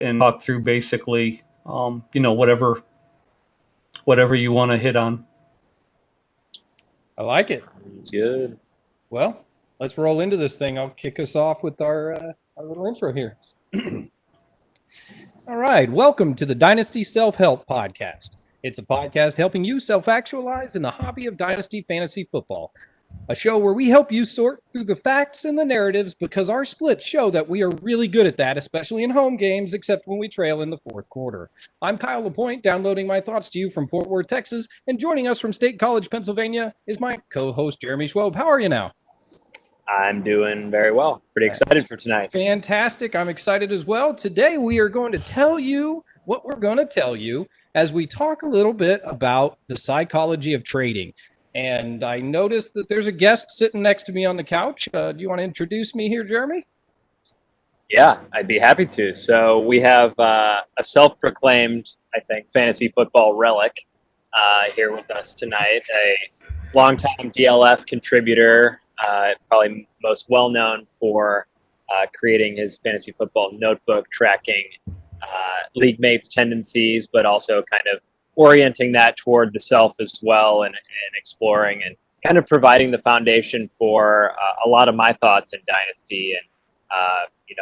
and talk through basically, whatever you want to hit on. I like it. It's good. Well, let's roll into this thing. I'll kick us off with our little intro here. All right. Welcome to the Dynasty Self Help Podcast. It's a podcast helping you self-actualize in the hobby of Dynasty Fantasy Football. A show where we help you sort through the facts and the narratives because our splits show that we are really good at that, especially in home games, except when we trail in the fourth quarter. I'm Kyle LaPointe, downloading my thoughts to you from Fort Worth, Texas, and joining us from State College, Pennsylvania, is my co-host, Jeremy Schwob. How are you now? I'm doing very well. Pretty excited for tonight. Fantastic. I'm excited as well. Today, we are going to tell you what we're going to tell you as we talk a little bit about the psychology of trading. And I noticed that there's a guest sitting next to me on the couch. Do you want to introduce me here, Jeremy? Yeah, I'd be happy to. So we have a self-proclaimed, I think, fantasy football relic here with us tonight. A longtime DLF contributor, probably most well-known for creating his fantasy football notebook, tracking league mates' tendencies, but also kind of orienting that toward the self as well, and exploring and kind of providing the foundation for a lot of my thoughts in Dynasty and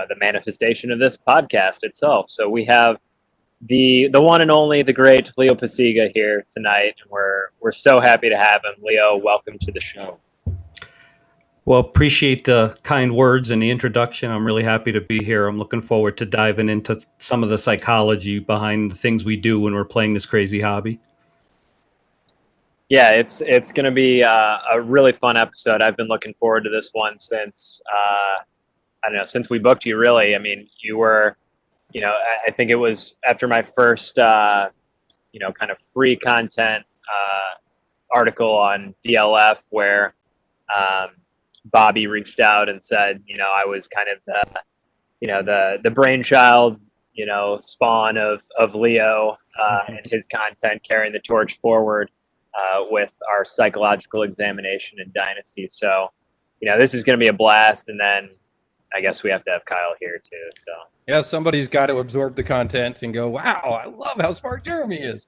the manifestation of this podcast itself. So we have the one and only, the great Leo Paciga here tonight, and we're so happy to have him. Leo, welcome to the show. Well, appreciate the kind words and the introduction. I'm really happy to be here. I'm looking forward to diving into some of the psychology behind the things we do when we're playing this crazy hobby. Yeah, it's going to be a really fun episode. I've been looking forward to this one since, since we booked you, really. I mean, you were, I think it was after my first, kind of free content article on DLF where Bobby reached out and said, I was kind of the brainchild, spawn of Leo and his content, carrying the torch forward with our psychological examination in Dynasty. So, this is going to be a blast. And then I guess we have to have Kyle here too. So yeah, somebody's got to absorb the content and go, wow, I love how smart Jeremy is.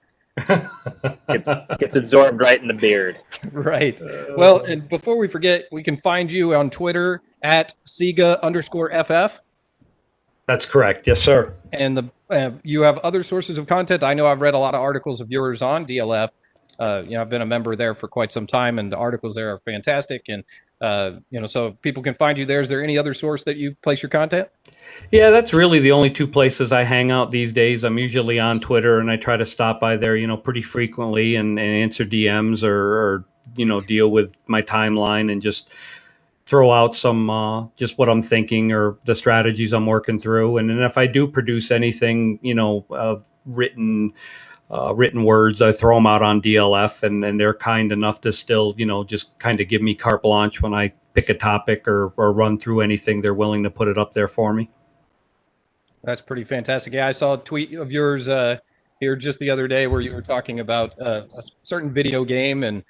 Gets absorbed right in the beard. Right. Well, and before we forget, we can find you on Twitter at Paciga_FF. That's correct. Yes, sir. And you have other sources of content. I know I've read a lot of articles of yours on DLF. I've been a member there for quite some time, and the articles there are fantastic. And, so people can find you there. Is there any other source that you place your content? Yeah, that's really the only two places I hang out these days. I'm usually on Twitter, and I try to stop by there, pretty frequently and answer DMs or deal with my timeline and just throw out some just what I'm thinking or the strategies I'm working through. And then if I do produce anything, of written words, I throw them out on DLF, and they're kind enough to still, just kind of give me carte blanche when I pick a topic or run through anything. They're willing to put it up there for me. That's pretty fantastic. Yeah, I saw a tweet of yours here just the other day where you were talking about a certain video game and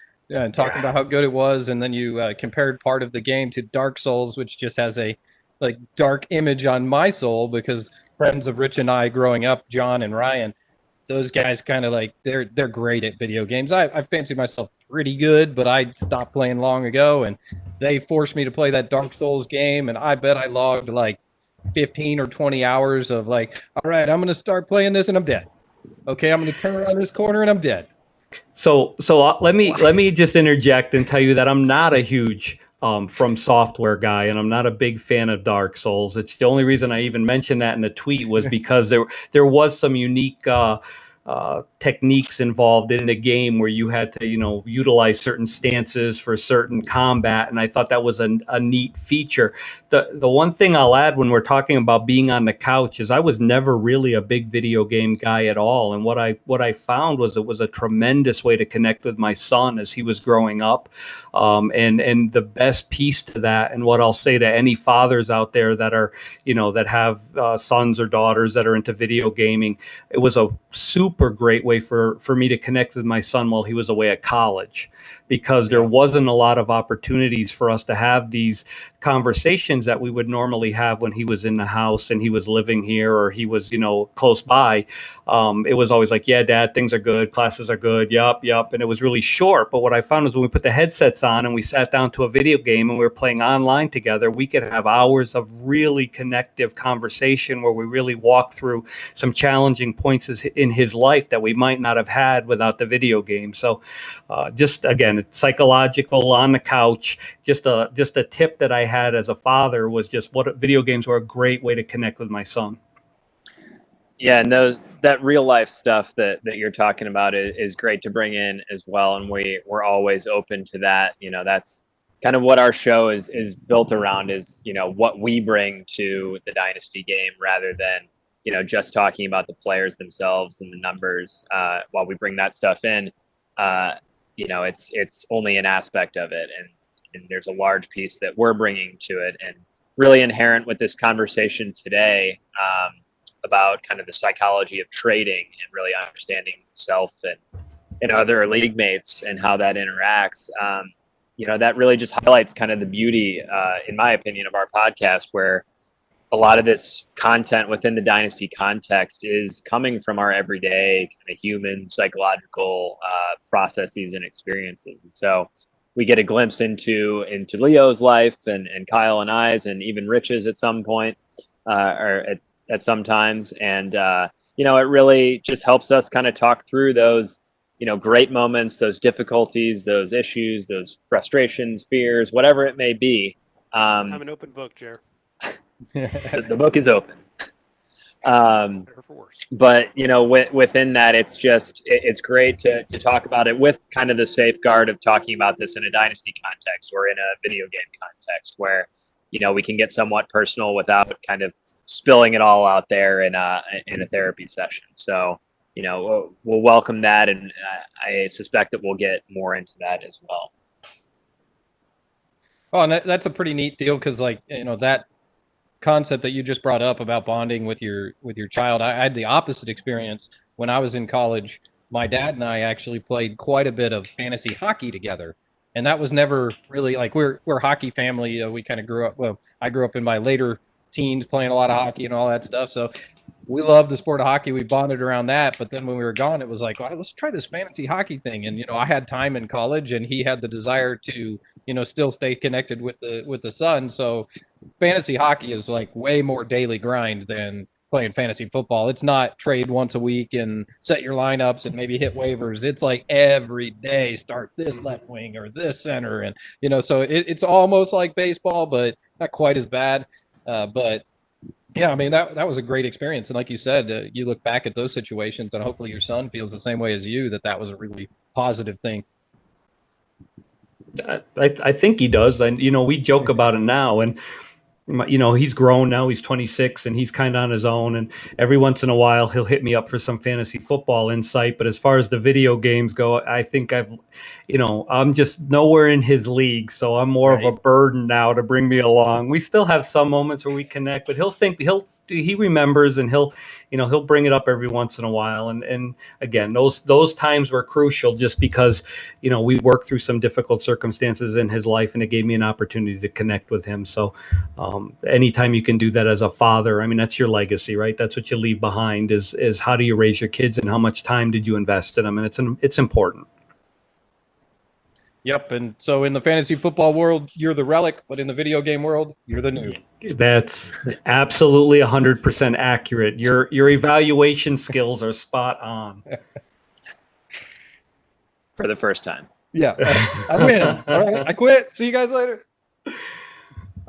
talking about how good it was, and then you compared part of the game to Dark Souls, which just has a dark image on my soul because friends of Rich and I growing up, John and Ryan, those guys kind of they're great at video games. I fancy myself pretty good, but I stopped playing long ago, and they forced me to play that Dark Souls game, and I bet I logged 15 or 20 hours of all right, I'm going to start playing this and I'm dead. Okay, I'm going to turn around this corner and I'm dead. So let me just interject and tell you that I'm not a huge From Software guy, and I'm not a big fan of Dark Souls. It's the only reason I even mentioned that in the tweet was because there was some unique techniques involved in the game where you had to, utilize certain stances for certain combat. And I thought that was a neat feature. The one thing I'll add when we're talking about being on the couch is I was never really a big video game guy at all. And what I found was it was a tremendous way to connect with my son as he was growing up. And the best piece to that, and what I'll say to any fathers out there that are, that have sons or daughters that are into video gaming, it was a super great way for me to connect with my son while he was away at college, because there wasn't a lot of opportunities for us to have these conversations that we would normally have when he was in the house and he was living here or he was, close by. It was always like, yeah, Dad, things are good. Classes are good. Yup. And it was really short. But what I found was when we put the headsets on and we sat down to a video game and we were playing online together, we could have hours of really connective conversation where we really walked through some challenging points in his life that we might not have had without the video game. So just again, it's psychological on the couch. Just a tip that I had as a father was just what video games were a great way to connect with my son. Yeah, and that real life stuff that you're talking about is great to bring in as well, and we're always open to that. That's kind of what our show is built around, is what we bring to the Dynasty game rather than just talking about the players themselves and the numbers. While we bring that stuff in, it's only an aspect of it, and there's a large piece that we're bringing to it, and really inherent with this conversation today. About kind of the psychology of trading and really understanding self and other league mates and how that interacts. That really just highlights kind of the beauty, in my opinion, of our podcast, where a lot of this content within the Dynasty context is coming from our everyday kind of human psychological processes and experiences. And so we get a glimpse into Leo's life and Kyle and I's and even Rich's at some point, or at sometimes. And, it really just helps us kind of talk through those, great moments, those difficulties, those issues, those frustrations, fears, whatever it may be. I'm an open book, Jer. The book is open. Better for worse. But, within that, it's great to talk about it with kind of the safeguard of talking about this in a Dynasty context or in a video game context where, we can get somewhat personal without kind of spilling it all out there in a therapy session. So, we'll welcome that, and I suspect that we'll get more into that as well. Oh, and that's a pretty neat deal because, that concept that you just brought up about bonding with your child, I had the opposite experience when I was in college. My dad and I actually played quite a bit of fantasy hockey together. And that was never really we're a hockey family. We kind of grew up. Well, I grew up in my later teens playing a lot of hockey and all that stuff. So we loved the sport of hockey. We bonded around that. But then when we were gone, it was like, well, let's try this fantasy hockey thing. And I had time in college, and he had the desire to still stay connected with the son. So fantasy hockey is way more daily grind than playing fantasy football. It's not trade once a week and set your lineups and maybe hit waivers. It's every day start this left wing or this center. And, so it's almost like baseball, but not quite as bad. But yeah, I mean, that was a great experience. And like you said, you look back at those situations and hopefully your son feels the same way as you, that was a really positive thing. I think he does. And, we joke about it now, and, he's grown now, he's 26 and he's kind of on his own. And every once in a while he'll hit me up for some fantasy football insight. But as far as the video games go, I think I'm just nowhere in his league. So I'm more of a burden now to bring me along. We still have some moments where we connect, but he remembers, and he'll bring it up every once in a while. And again, those times were crucial just because, we worked through some difficult circumstances in his life, and it gave me an opportunity to connect with him. So anytime you can do that as a father, I mean, that's your legacy, right? That's what you leave behind is how do you raise your kids and how much time did you invest in them? And it's important. Yep. And so in the fantasy football world, you're the relic, but in the video game world, you're the new. That's absolutely 100% accurate. Your evaluation skills are spot on. For the first time. Yeah. I win. All right. I quit. See you guys later. All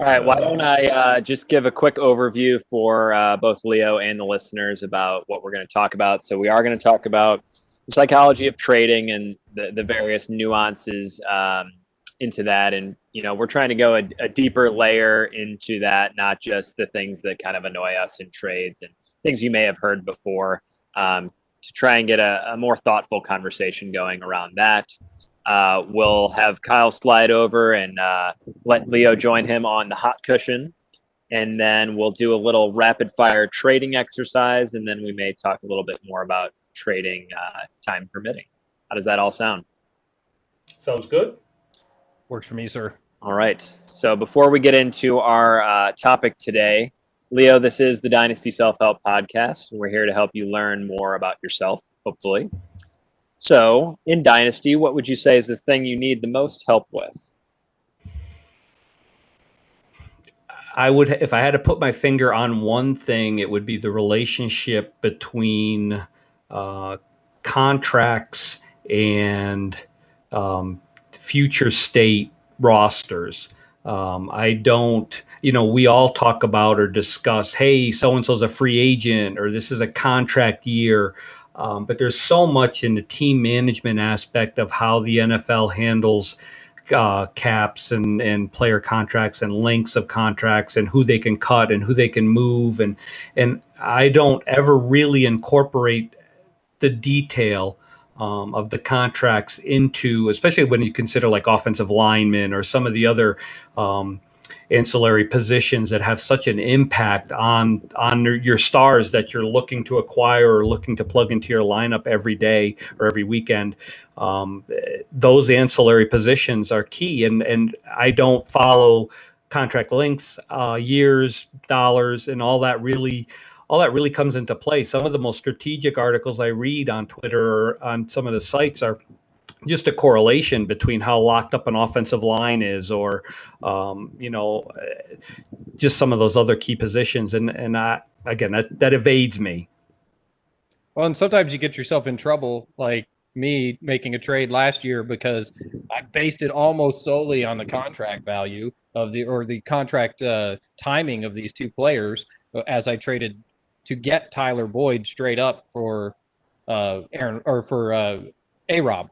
right. Why don't I just give a quick overview for both Leo and the listeners about what we're going to talk about. So we are going to talk about the psychology of trading and the various nuances into that. And, we're trying to go a deeper layer into that, not just the things that kind of annoy us in trades and things you may have heard before, to try and get a more thoughtful conversation going around that. We'll have Kyle slide over and let Leo join him on the hot cushion. And then we'll do a little rapid fire trading exercise. And then we may talk a little bit more about trading time permitting. How does that all sound? Sounds good. Works for me, sir. All right. So before we get into our topic today, Leo, this is the Dynasty Self Help Podcast. We're here to help you learn more about yourself, hopefully. So in Dynasty, what would you say is the thing you need the most help with? If I had to put my finger on one thing, it would be the relationship between contracts and future state rosters. I don't, we all talk about or discuss, hey, so-and-so's a free agent or this is a contract year. But there's so much in the team management aspect of how the NFL handles caps and player contracts and lengths of contracts and who they can cut and who they can move. And I don't ever really incorporate the detail of the contracts into, especially when you consider like offensive linemen or some of the other ancillary positions that have such an impact on your stars that you're looking to acquire or looking to plug into your lineup every day or every weekend. Those ancillary positions are key, and I don't follow contract lengths, years, dollars, and all that really comes into play. Some of the most strategic articles I read on Twitter or on some of the sites are just a correlation between how locked up an offensive line is, or just some of those other key positions. And again, that evades me. Well, and sometimes you get yourself in trouble, like me making a trade last year, because I based it almost solely on the contract value of the contract timing of these two players, as I traded to get Tyler Boyd straight up for A-Rob.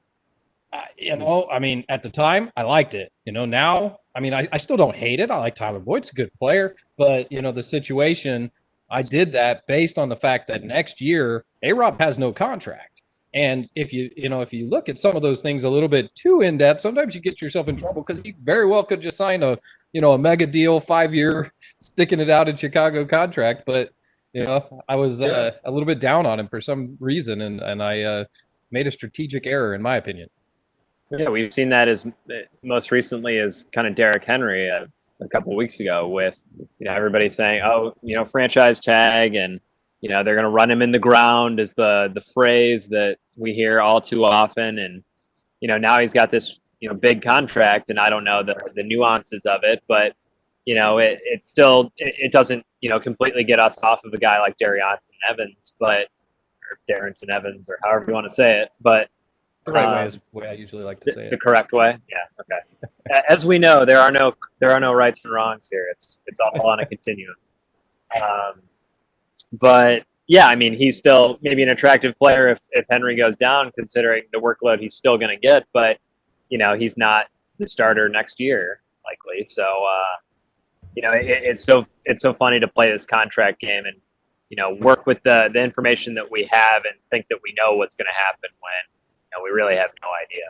I mean, at the time, I liked it. Now, I mean, I still don't hate it. I like Tyler Boyd. It's a good player. But, the situation, I did that based on the fact that next year, A-Rob has no contract. And if you look at some of those things a little bit too in-depth, sometimes you get yourself in trouble, because you very well could just sign a mega deal, 5-year, sticking it out in Chicago contract. But, I was a little bit down on him for some reason, and I made a strategic error, in my opinion. Yeah, we've seen that as most recently as kind of Derrick Henry a couple of weeks ago, with everybody saying, oh, franchise tag, and they're going to run him in the ground is the phrase that we hear all too often. And now he's got this big contract, and I don't know the nuances of it, but it still doesn't completely get us off of a guy like Darrynton Evans, or Darrynton Evans, or however you want to say it, but the right way is the way I usually like to say it. The correct way? Yeah, okay. As we know, there are no rights and wrongs here. It's all on a continuum. But yeah, I mean, he's still maybe an attractive player if Henry goes down, considering the workload he's still going to get. But he's not the starter next year likely. So it's so funny to play this contract game and work with the information that we have and think that we know what's going to happen when we really have no idea.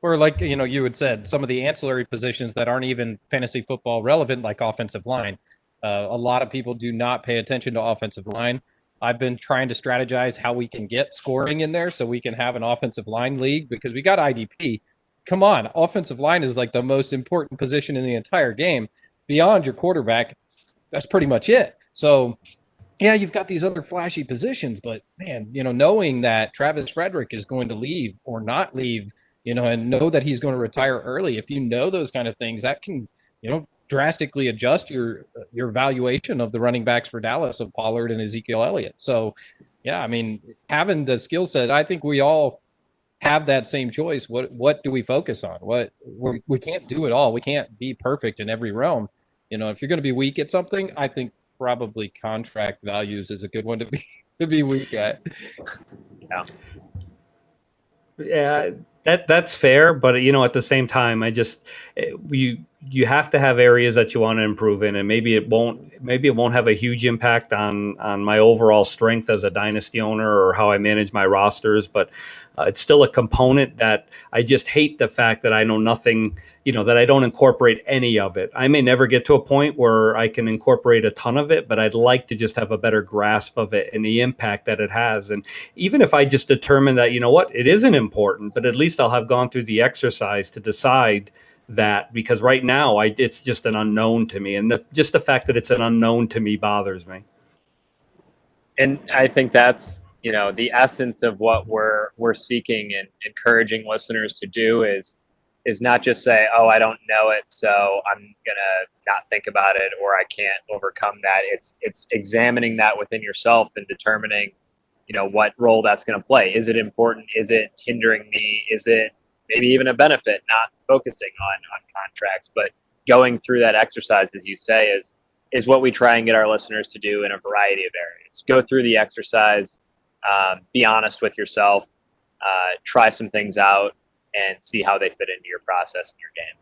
Or like, you had said, some of the ancillary positions that aren't even fantasy football relevant, like offensive line. A lot of people do not pay attention to offensive line. I've been trying to strategize how we can get scoring in there so we can have an offensive line league, because we got IDP. Come on, offensive line is like the most important position in the entire game. Beyond your quarterback, that's pretty much it. So yeah, you've got these other flashy positions, but man, knowing that Travis Frederick is going to leave or not leave, and know that he's going to retire early, if you know those kind of things, that can, drastically adjust your valuation of the running backs for Dallas, of Pollard and Ezekiel Elliott. So, yeah, I mean, having the skill set, I think we all have that same choice. What do we focus on? We can't do it all. We can't be perfect in every realm. If you're going to be weak at something, I think probably contract values is a good one to be weak at. Yeah, that's fair, but at the same time, you have to have areas that you want to improve in, and maybe it won't have a huge impact on my overall strength as a dynasty owner or how I manage my rosters, but it's still a component that I just hate the fact that I know nothing, that I don't incorporate any of it. I may never get to a point where I can incorporate a ton of it, but I'd like to just have a better grasp of it and the impact that it has. And even if I just determine that, it isn't important, but at least I'll have gone through the exercise to decide that, because right now it's just an unknown to me, and just the fact that it's an unknown to me bothers me. And I think that's, the essence of what we're seeking and encouraging listeners to do is not just say, oh, I don't know it, so I'm gonna not think about it, or I can't overcome that. It's examining that within yourself and determining, what role that's going to play. Is it important? Is it hindering me? Is it maybe even a benefit? Not focusing on contracts, but going through that exercise, as you say, is what we try and get our listeners to do in a variety of areas. Go through the exercise, be honest with yourself, try some things out, and see how they fit into your process and your game.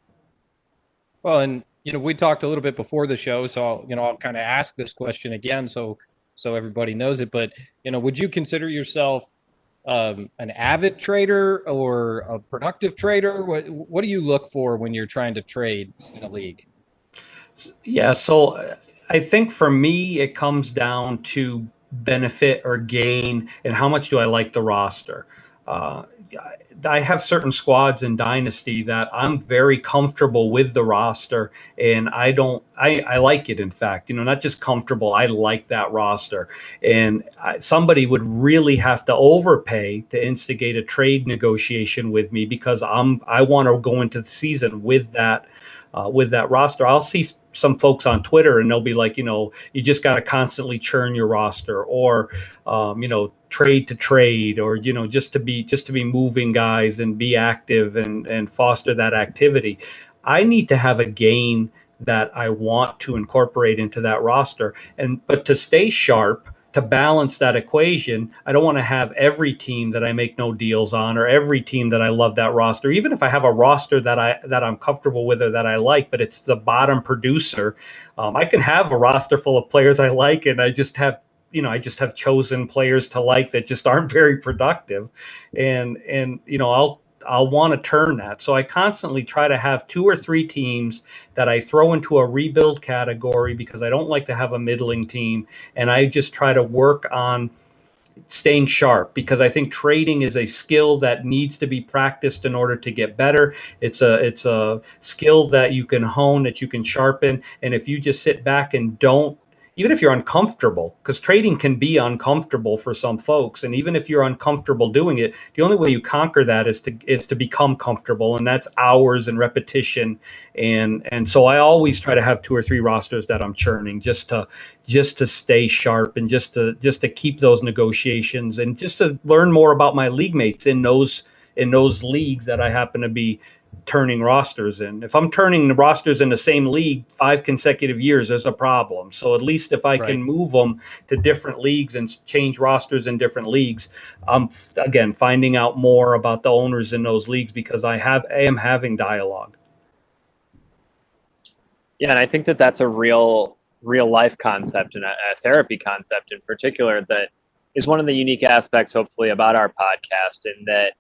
Well, and we talked a little bit before the show, so I'll kind of ask this question again, so everybody knows it. But would you consider yourself an avid trader or a productive trader? What do you look for when you're trying to trade in a league? Yeah, so I think for me, it comes down to benefit or gain and how much do I like the roster. I have certain squads in Dynasty that I'm very comfortable with the roster, and I like it. In fact, not just comfortable, I like that roster. And somebody would really have to overpay to instigate a trade negotiation with me, because I want to go into the season with that roster. I'll see some folks on Twitter and they'll be like, you just got to constantly churn your roster, or, trade to trade, or, just to be moving guys and be active and foster that activity. I need to have a gain that I want to incorporate into that roster. But to stay sharp, to balance that equation, I don't want to have every team that I make no deals on, or every team that I love that roster. Even if I have a roster that I'm comfortable with or that I like, but it's the bottom producer, I can have a roster full of players I like, and I just have chosen players to like that just aren't very productive, and I'll want to turn that. So I constantly try to have 2 or 3 teams that I throw into a rebuild category, because I don't like to have a middling team. And I just try to work on staying sharp, because I think trading is a skill that needs to be practiced in order to get better. It's a skill that you can hone, that you can sharpen. And if you just sit back and don't, even if you're uncomfortable, because trading can be uncomfortable for some folks, and even if you're uncomfortable doing it, the only way you conquer that is to become comfortable, and that's hours and repetition. And so I always try to have 2 or 3 rosters that I'm churning, just to stay sharp, and just to keep those negotiations, and just to learn more about my league mates in those leagues that I happen to be turning rosters in. If I'm turning the rosters in the same league 5 consecutive years, there's a problem. So at least if I can move them to different leagues and change rosters in different leagues, I'm again finding out more about the owners in those leagues, because I am having dialogue. Yeah, and I think that's a real life concept, and a therapy concept in particular, that is one of the unique aspects, hopefully, about our podcast, in that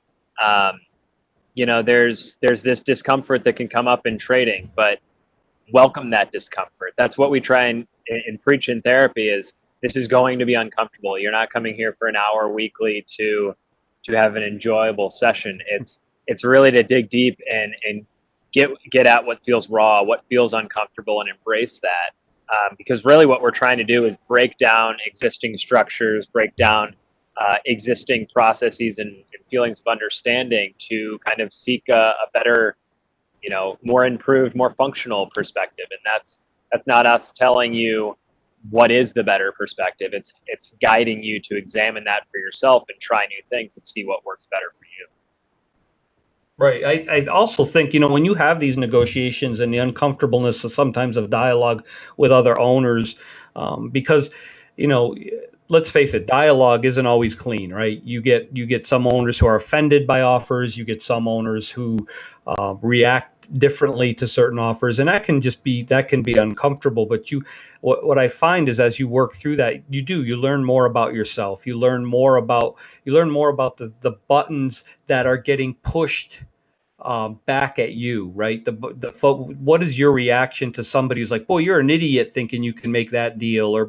there's this discomfort that can come up in trading, but welcome that discomfort. That's what we try and preach in therapy, is this is going to be uncomfortable. You're not coming here for an hour weekly to have an enjoyable session. It's really to dig deep and get at what feels raw, what feels uncomfortable, and embrace that. Because really what we're trying to do is break down existing structures, break down existing processes and feelings of understanding, to kind of seek a better, more improved, more functional perspective. And that's not us telling you what is the better perspective. It's guiding you to examine that for yourself and try new things and see what works better for you. Right. I also think, when you have these negotiations and the uncomfortableness sometimes of dialogue with other owners, because, let's face it, dialogue isn't always clean, right? You get some owners who are offended by offers. You get some owners who react differently to certain offers, and that can be uncomfortable. But what I find is, as you work through that, you learn more about yourself. You learn more about the buttons that are getting pushed back at you, right? What is your reaction to somebody who's like, boy, you're an idiot thinking you can make that deal, or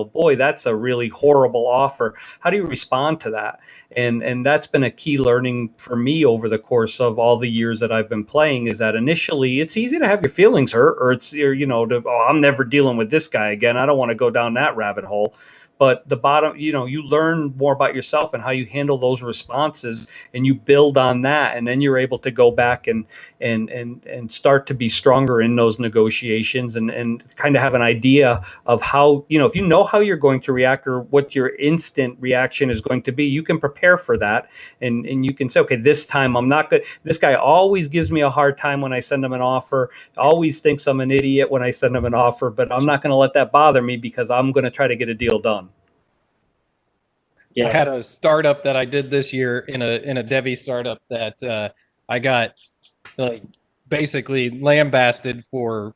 boy, that's a really horrible offer. How do you respond to that? And that's been a key learning for me over the course of all the years that I've been playing, is that initially it's easy to have your feelings hurt, or I'm never dealing with this guy again. I don't want to go down that rabbit hole. But the bottom, you learn more about yourself and how you handle those responses, and you build on that, and then you're able to go back and start to be stronger in those negotiations, and kind of have an idea of how, if you know how you're going to react or what your instant reaction is going to be, you can prepare for that, and you can say, okay, this time I'm not good. This guy always gives me a hard time when I send him an offer, always thinks I'm an idiot when I send him an offer, but I'm not going to let that bother me because I'm going to try to get a deal done. Yeah. I had a startup that I did this year in a Devi startup that I got basically lambasted for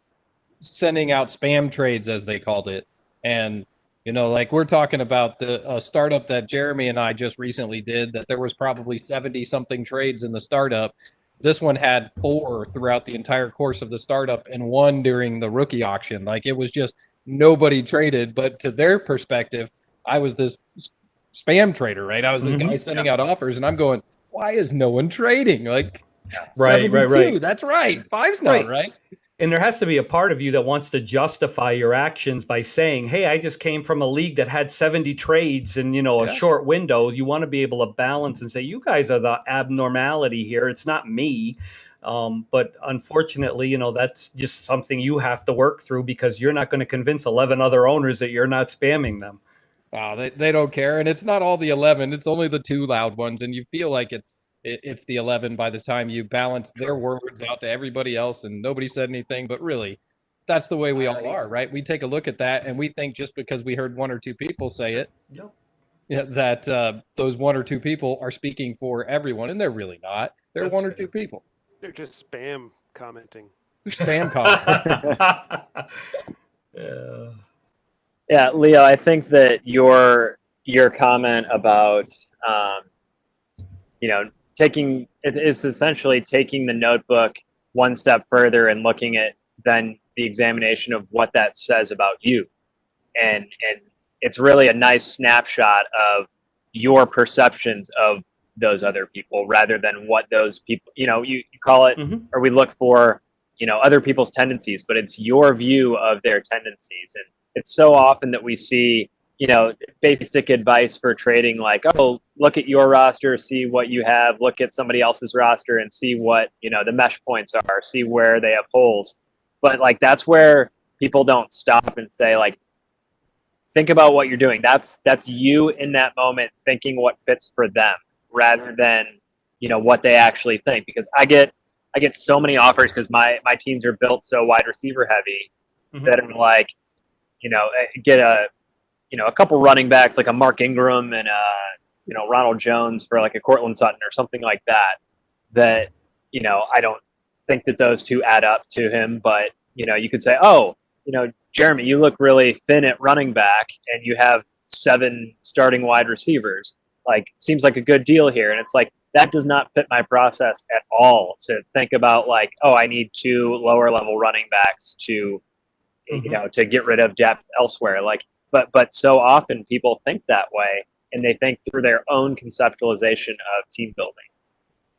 sending out spam trades, as they called it. And we're talking about the startup that Jeremy and I just recently did, that there was probably 70 something trades in the startup. This one had 4 throughout the entire course of the startup and 1 during the rookie auction. Like, it was just nobody traded, but to their perspective, I was this spam trader, right? I was the guy sending out offers, and I'm going, why is no one trading? Like, right. That's right. 5's not right. And there has to be a part of you that wants to justify your actions by saying, hey, I just came from a league that had 70 trades in, a short window. You want to be able to balance and say, you guys are the abnormality here. It's not me. But unfortunately, that's just something you have to work through, because you're not going to convince 11 other owners that you're not spamming them. Wow, they don't care. And it's not all the 11. It's only the 2 loud ones. And you feel like it's the 11 by the time you balance their words out to everybody else, and nobody said anything. But really, that's the way we all are, right? We take a look at that, and we think just because we heard 1 or 2 people say it, that those 1 or 2 people are speaking for everyone. And they're really not. They're 1 or 2 people. They're just spam commenting. They're spam commenting. Yeah, Leo, I think that your comment about it's essentially taking the notebook one step further and looking at then the examination of what that says about you, and it's really a nice snapshot of your perceptions of those other people, rather than what those people, you call it, or we look for other people's tendencies, but it's your view of their tendencies. And it's so often that we see, basic advice for trading, like, oh, look at your roster, see what you have, look at somebody else's roster and see what, the mesh points are, see where they have holes. But that's where people don't stop and say, think about what you're doing. That's you in that moment thinking what fits for them, rather than, what they actually think. Because I get so many offers, because my teams are built so wide receiver heavy, that are like, get a couple running backs, like a Mark Ingram and Ronald Jones for like a Cortland Sutton or something like that I don't think that those 2 add up to him. But you could say, oh, Jeremy, you look really thin at running back and you have 7 starting wide receivers. Like, seems like a good deal here. And it's like, that does not fit my process at all, to think about like, oh, I need 2 lower level running backs to to get rid of depth elsewhere. But so often people think that way, and they think through their own conceptualization of team building.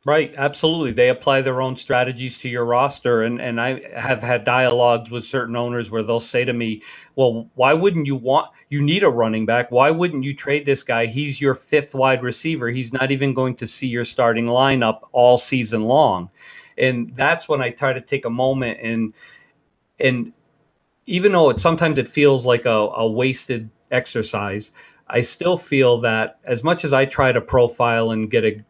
Right, absolutely. They apply their own strategies to your roster, and I have had dialogues with certain owners where they'll say to me, well, why wouldn't you need a running back? Why wouldn't you trade this guy? He's your 5th wide receiver. He's not even going to see your starting lineup all season long. And that's when I try to take a moment, and even though sometimes it feels like a wasted exercise, I still feel that as much as I try to profile and get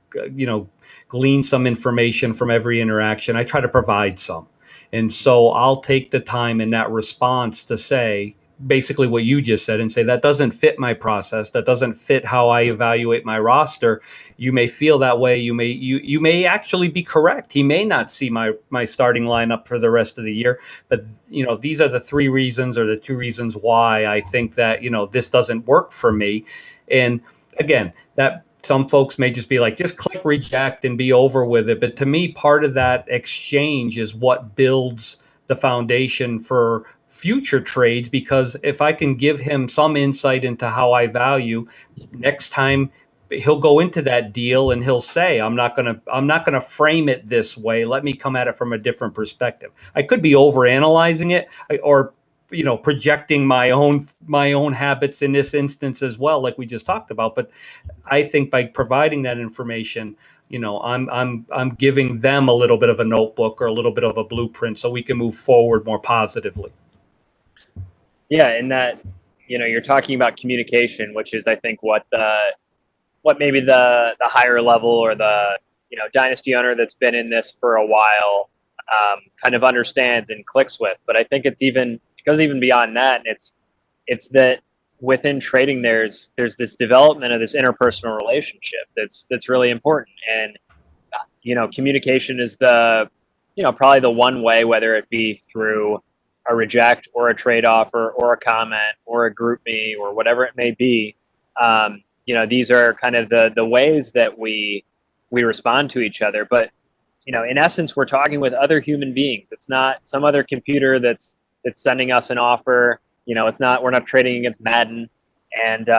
glean some information from every interaction, I try to provide some. And so I'll take the time in that response to say basically what you just said, and say, that doesn't fit my process. That doesn't fit how I evaluate my roster. You may feel that way. You may actually be correct. He may not see my starting lineup for the rest of the year, but these are the 3 reasons, or the 2 reasons why I think that, this doesn't work for me. And again, that some folks may just be like, just click reject and be over with it. But to me, part of that exchange is what builds the foundation for future trades, because if I can give him some insight into how I value, next time he'll go into that deal and he'll say, I'm not going to frame it this way. Let me come at it from a different perspective. I could be over analyzing it, or projecting my own habits in this instance as well, like we just talked about. But I think by providing that information, I'm giving them a little bit of a notebook or a little bit of a blueprint so we can move forward more positively. Yeah, and that, you're talking about communication, which is, I think, what maybe the higher level or the dynasty owner that's been in this for a while kind of understands and clicks with. But I think it goes even beyond that, and it's that within trading there's this development of this interpersonal relationship that's really important. And communication is the probably the one way, whether it be through a reject or a trade offer or a comment or a group me or whatever it may be. These are kind of the ways that we respond to each other. But in essence, we're talking with other human beings. It's not some other computer that's sending us an offer. We're not trading against Madden. And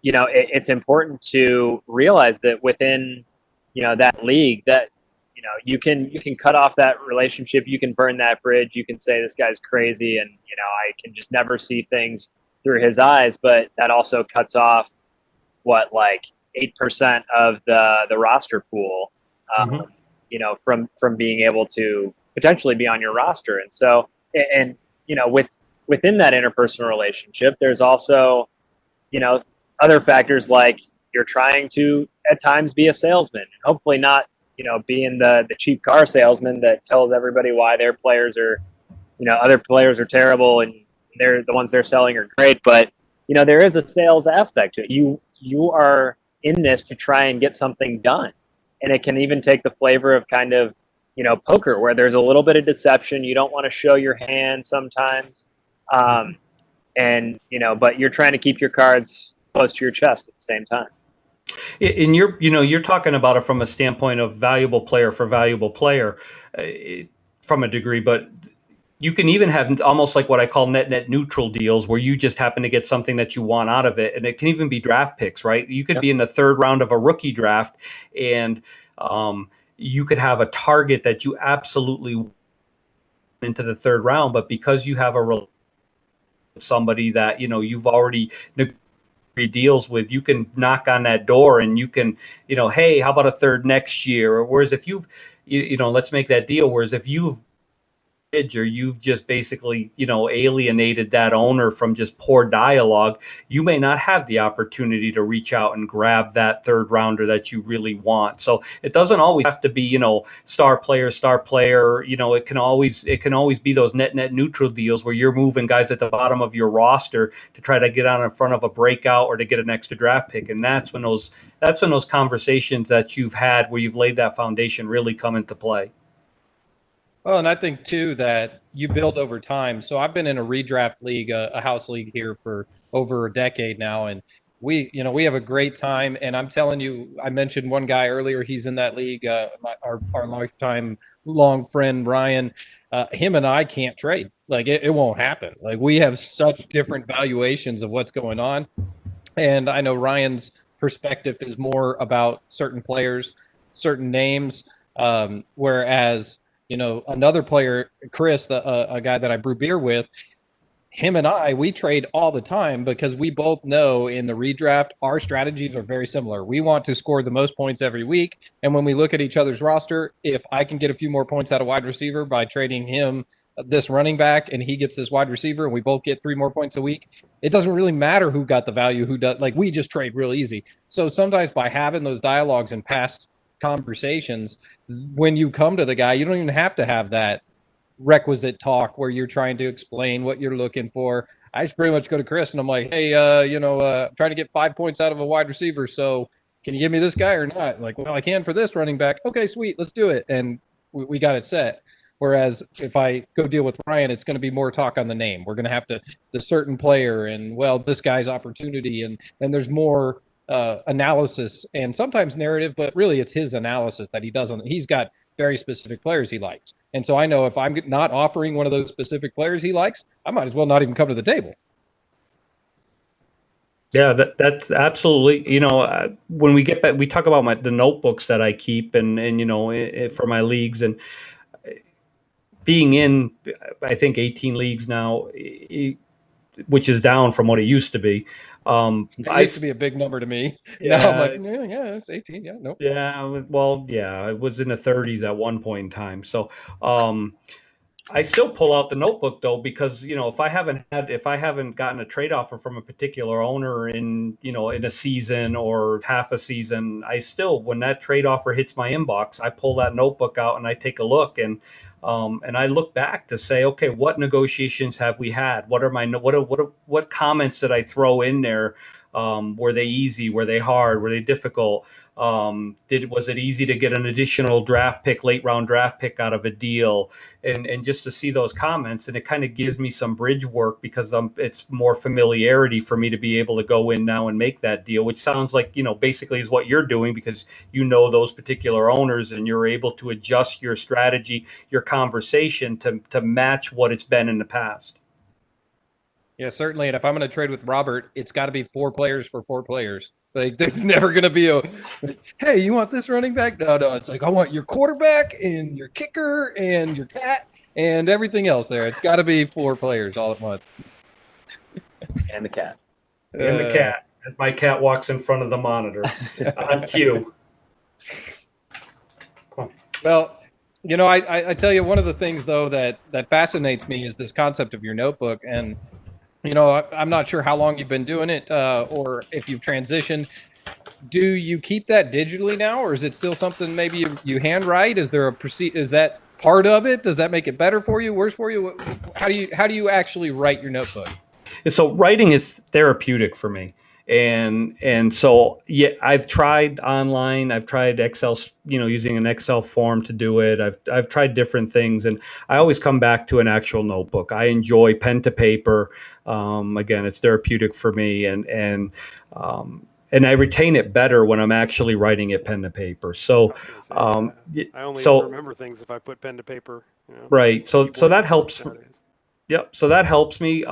it's important to realize that within that league, that you can cut off that relationship, you can burn that bridge, you can say this guy's crazy, and I can just never see things through his eyes. But that also cuts off 8% of the roster pool, from being able to potentially be on your roster. And so, within that interpersonal relationship, there's also, other factors like you're trying to at times be a salesman, and hopefully not, being the cheap car salesman that tells everybody why their players are, other players are terrible and they're the ones they're selling are great. But, there is a sales aspect to it. You are in this to try and get something done. And it can even take the flavor of kind of, poker, where there's a little bit of deception. You don't want to show your hand sometimes. But you're trying to keep your cards close to your chest at the same time. And you're talking about it from a standpoint of valuable player for valuable player, from a degree, but you can even have almost like what I call net neutral deals, where you just happen to get something that you want out of it. And it can even be draft picks, right? You could be in the third round of a rookie draft, and you could have a target that you absolutely into the third round, but because you have somebody that you've already deals with, you can knock on that door and you can, hey, how about a third next year? Or whereas if let's make that deal. Whereas if you've just basically, alienated that owner from just poor dialogue, you may not have the opportunity to reach out and grab that third rounder that you really want. So it doesn't always have to be, star player. It can always be those net neutral deals where you're moving guys at the bottom of your roster to try to get on in front of a breakout or to get an extra draft pick. And that's when those conversations that you've had where you've laid that foundation really come into play. Well, and I think, too, that you build over time. So I've been in a redraft league, a house league here for over a decade now. And we have a great time. And I'm telling you, I mentioned one guy earlier. He's in that league, our lifetime long friend, Ryan. Him and I can't trade. Like, it won't happen. Like, we have such different valuations of what's going on. And I know Ryan's perspective is more about certain players, certain names, whereas – another player, Chris, a guy that I brew beer with, him and we trade all the time because we both know in the redraft, our strategies are very similar. We want to score the most points every week. And when we look at each other's roster, if I can get a few more points out of wide receiver by trading him this running back and he gets this wide receiver and we both get 3 more points a week, it doesn't really matter who got the value, who does. Like, we just trade real easy. So sometimes by having those dialogues and past conversations, when you come to the guy, you don't even have to have that requisite talk where you're trying to explain what you're looking for. I just pretty much go to Chris and I'm like, hey, I'm trying to get 5 points out of a wide receiver. So can you give me this guy or not? I'm like, well, I can for this running back. Okay, sweet. Let's do it. And we got it set. Whereas if I go deal with Ryan, it's going to be more talk on the name. We're going to have to the certain player and, well, this guy's opportunity. And there's more analysis and sometimes narrative, but really it's his analysis that he doesn't. He's got very specific players he likes. And so I know if I'm not offering one of those specific players he likes, I might as well not even come to the table. Yeah, that's absolutely, when we get back, we talk about the notebooks that I keep and for my leagues, and being in, I think 18 leagues now, which is down from what it used to be. It used to be a big number to me. Yeah, now I'm like, yeah, it's 18. Yeah, nope. Yeah, well, yeah, it was in the 30s at one point in time. So, I still pull out the notebook though, because if I haven't gotten a trade offer from a particular owner in a season or half a season, I still, when that trade offer hits my inbox, I pull that notebook out and I take a look, and I look back to say, okay, what negotiations have we had? What comments did I throw in there? Were they easy? Were they hard? Were they difficult? Was it easy to get an additional late round draft pick out of a deal? And just to see those comments, and it kind of gives me some bridge work, because it's more familiarity for me to be able to go in now and make that deal, which sounds like, basically is what you're doing, because those particular owners, and you're able to adjust your strategy, your conversation to match what it's been in the past. Yeah, certainly. And if I'm going to trade with Robert, it's got to be 4 players for 4 players. Like, there's never going to be hey, you want this running back? No. It's like, I want your quarterback and your kicker and your cat and everything else there. It's got to be 4 players all at once. And the cat. And the cat. As my cat walks in front of the monitor on cue. Well, I tell you, one of the things, though, that fascinates me is this concept of your notebook. And I'm not sure how long you've been doing it, or if you've transitioned. Do you keep that digitally now, or is it still something maybe you handwrite? Is that part of it? Does that make it better for you, worse for you? How do you actually write your notebook? So writing is therapeutic for me. And so, yeah, I've tried online. I've tried Excel, using an Excel form to do it. I've tried different things, and I always come back to an actual notebook. I enjoy pen to paper. Again, it's therapeutic for me, and I retain it better when I'm actually writing it pen to paper. So, I only remember things if I put pen to paper. Right. So that helps. Yep. So that helps me.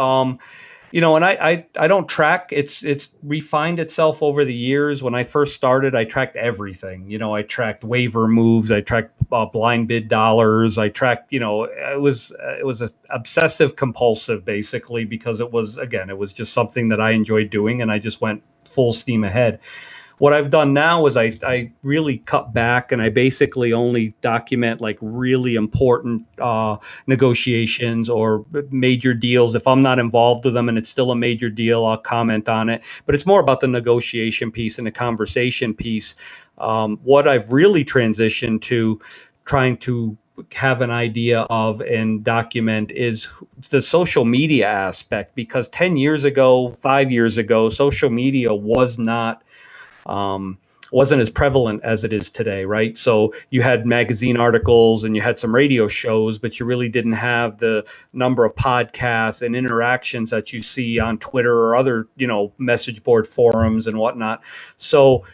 And I don't track. It's refined itself over the years. When I first started, I tracked everything. I tracked waiver moves. I tracked blind bid dollars. I tracked. It was a obsessive compulsive, basically, because it was just something that I enjoyed doing, and I just went full steam ahead. What I've done now is I really cut back, and I basically only document like really important negotiations or major deals. If I'm not involved with them and it's still a major deal, I'll comment on it. But it's more about the negotiation piece and the conversation piece. What I've really transitioned to trying to have an idea of and document is the social media aspect, because 10 years ago, 5 years ago, social media wasn't as prevalent as it is today, right? So you had magazine articles and you had some radio shows, but you really didn't have the number of podcasts and interactions that you see on Twitter or other, message board forums and whatnot. So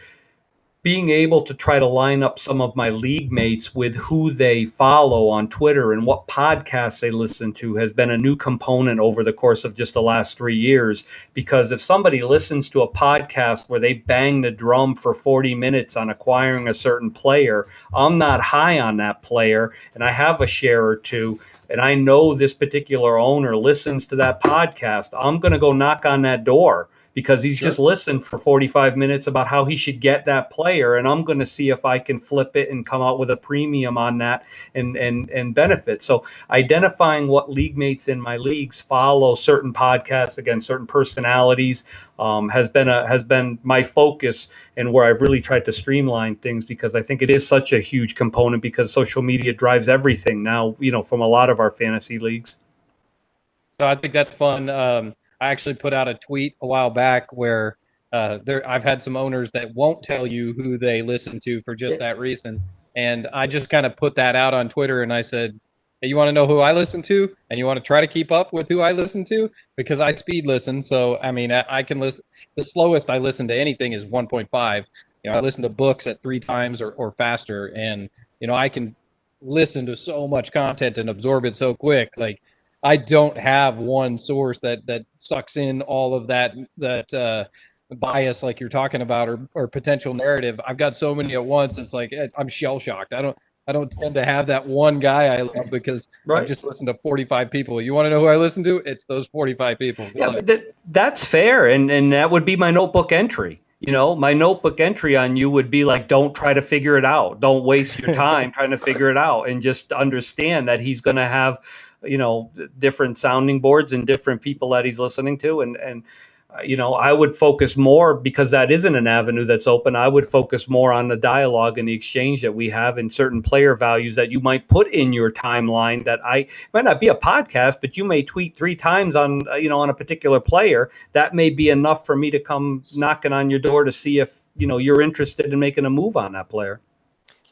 being able to try to line up some of my league mates with who they follow on Twitter and what podcasts they listen to has been a new component over the course of just the last 3 years. Because if somebody listens to a podcast where they bang the drum for 40 minutes on acquiring a certain player, I'm not high on that player, and I have a share or two, and I know this particular owner listens to that podcast, I'm going to go knock on that door, because he's just listened for 45 minutes about how he should get that player. And I'm going to see if I can flip it and come out with a premium on that and benefit. So identifying what league mates in my leagues follow certain podcasts, again, certain personalities, has been my focus, and where I've really tried to streamline things, because I think it is such a huge component, because social media drives everything now, from a lot of our fantasy leagues. So I think that's fun. I actually put out a tweet a while back where I've had some owners that won't tell you who they listen to for just that reason. And I just kind of put that out on Twitter, and I said, You want to know who I listen to, and you want to try to keep up with who I listen to, because I speed listen. So, I mean, I can listen. The slowest I listen to anything is 1.5. I listen to books at 3 times or faster. And, I can listen to so much content and absorb it so quick. Like, I don't have one source that sucks in all of that bias like you're talking about, or potential narrative. I've got so many at once. It's like I'm shell shocked. I don't tend to have that one guy I love, because I just listen to 45 people. You want to know who I listen to? It's those 45 people. Yeah, but that's fair. And that would be my notebook entry. My notebook entry on you would be like, don't try to figure it out. Don't waste your time trying to figure it out, and just understand that he's going to have, different sounding boards and different people that he's listening to. And I would focus more, because that isn't an avenue that's open. I would focus more on the dialogue and the exchange that we have, and certain player values that you might put in your timeline. That might not be a podcast, but you may tweet 3 times on, on a particular player. That may be enough for me to come knocking on your door to see if, you're interested in making a move on that player.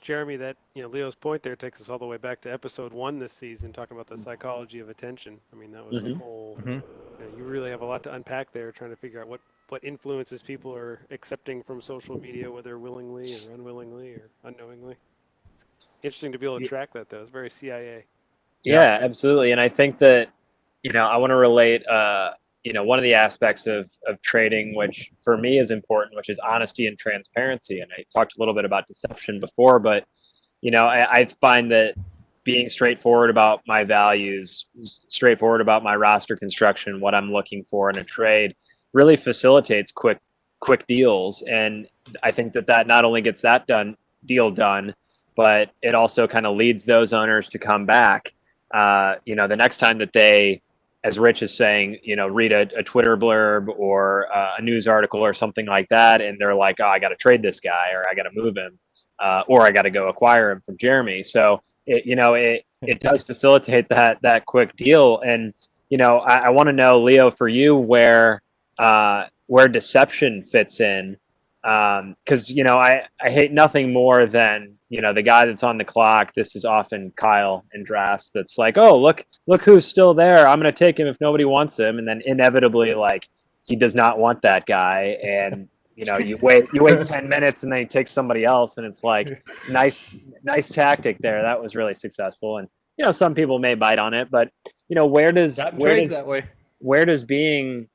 Jeremy, that Leo's point there takes us all the way back to episode 1 this season, talking about the psychology of attention. I mean, that was the whole. You really have a lot to unpack there, trying to figure out what influences people are accepting from social media, whether willingly or unwillingly or unknowingly. It's interesting to be able to track that, though. It's very CIA. Yeah, absolutely. And I think that I want to relate one of the aspects of trading, which for me is important, which is honesty and transparency. And I talked a little bit about deception before, but, I find that being straightforward about my values, straightforward about my roster construction, what I'm looking for in a trade, really facilitates quick deals. And I think that not only gets that deal done, but it also kind of leads those owners to come back, the next time that they, as Rich is saying, read a Twitter blurb or a news article or something like that, and they're like, oh, I got to trade this guy, or I got to move him, or I got to go acquire him from Jeremy. So it does facilitate that quick deal. And I want to know, Leo, for you, where deception fits in, because I hate nothing more than the guy that's on the clock. This is often Kyle in drafts. That's like, oh, look who's still there. I'm going to take him if nobody wants him, and then inevitably, like, he does not want that guy, and you wait 10 minutes, and then he takes somebody else, and it's like nice tactic there. That was really successful, and some people may bite on it, but where does being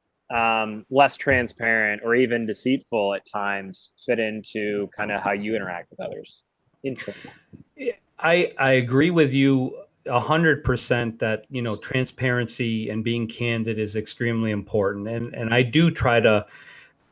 less transparent or even deceitful at times fit into kind of how you interact with others? I agree with you 100% that transparency and being candid is extremely important, and I do try to.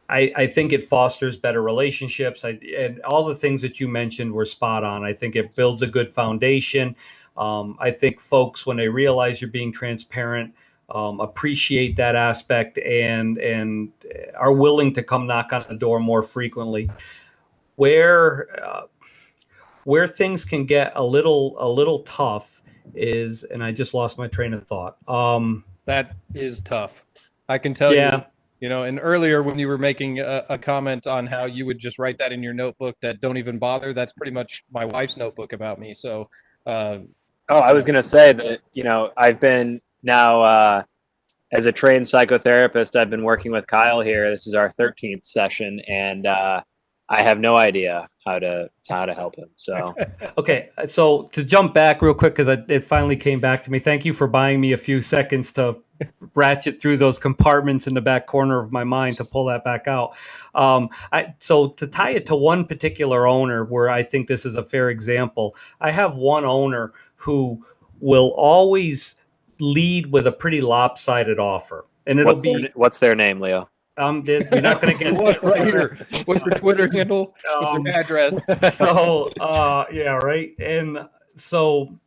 I think it fosters better relationships. And all the things that you mentioned were spot on. I think it builds a good foundation. I think folks, when they realize you're being transparent, appreciate that aspect and are willing to come knock on the door more frequently. Where things can get a little tough is, and I just lost my train of thought. That is tough. I can tell you. And earlier when you were making a comment on how you would just write that in your notebook, that don't even bother, that's pretty much my wife's notebook about me. So, I was going to say that, I've been now, as a trained psychotherapist, I've been working with Kyle here. This is our 13th session, and I have no idea how to help him. So, okay. So to jump back real quick, because it finally came back to me. Thank you for buying me a few seconds to ratchet through those compartments in the back corner of my mind to pull that back out. So to tie it to one particular owner, where I think this is a fair example, I have one owner who will always lead with a pretty lopsided offer, and what's their name, Leo? You're not going to get it right here. What's your Twitter handle? What's their address? So, yeah, right. And so,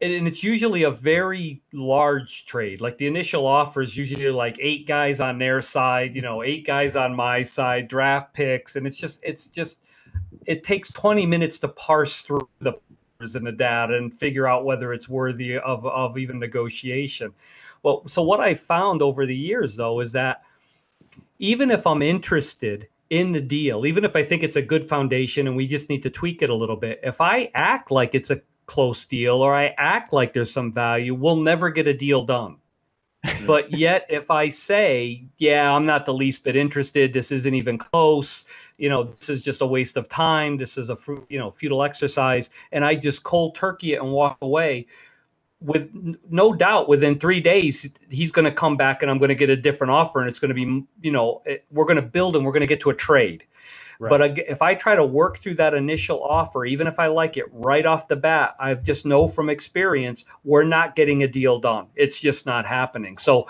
and it's usually a very large trade. Like the initial offer is usually like 8 guys on their side, 8 guys on my side, draft picks, and it takes 20 minutes to parse through the numbers and the data and figure out whether it's worthy of even negotiation. Well, so what I found over the years, though, is that even if I'm interested in the deal, even if I think it's a good foundation and we just need to tweak it a little bit, if I act like it's a close deal or I act like there's some value, we'll never get a deal done. But yet, if I say, yeah, I'm not the least bit interested, this isn't even close, this is just a waste of time, this is a futile exercise, and I just cold turkey it and walk away, with no doubt within 3 days, he's going to come back and I'm going to get a different offer, and it's going to be, we're going to build and we're going to get to a trade. Right. But if I try to work through that initial offer, even if I like it right off the bat, I just know from experience, we're not getting a deal done. It's just not happening. So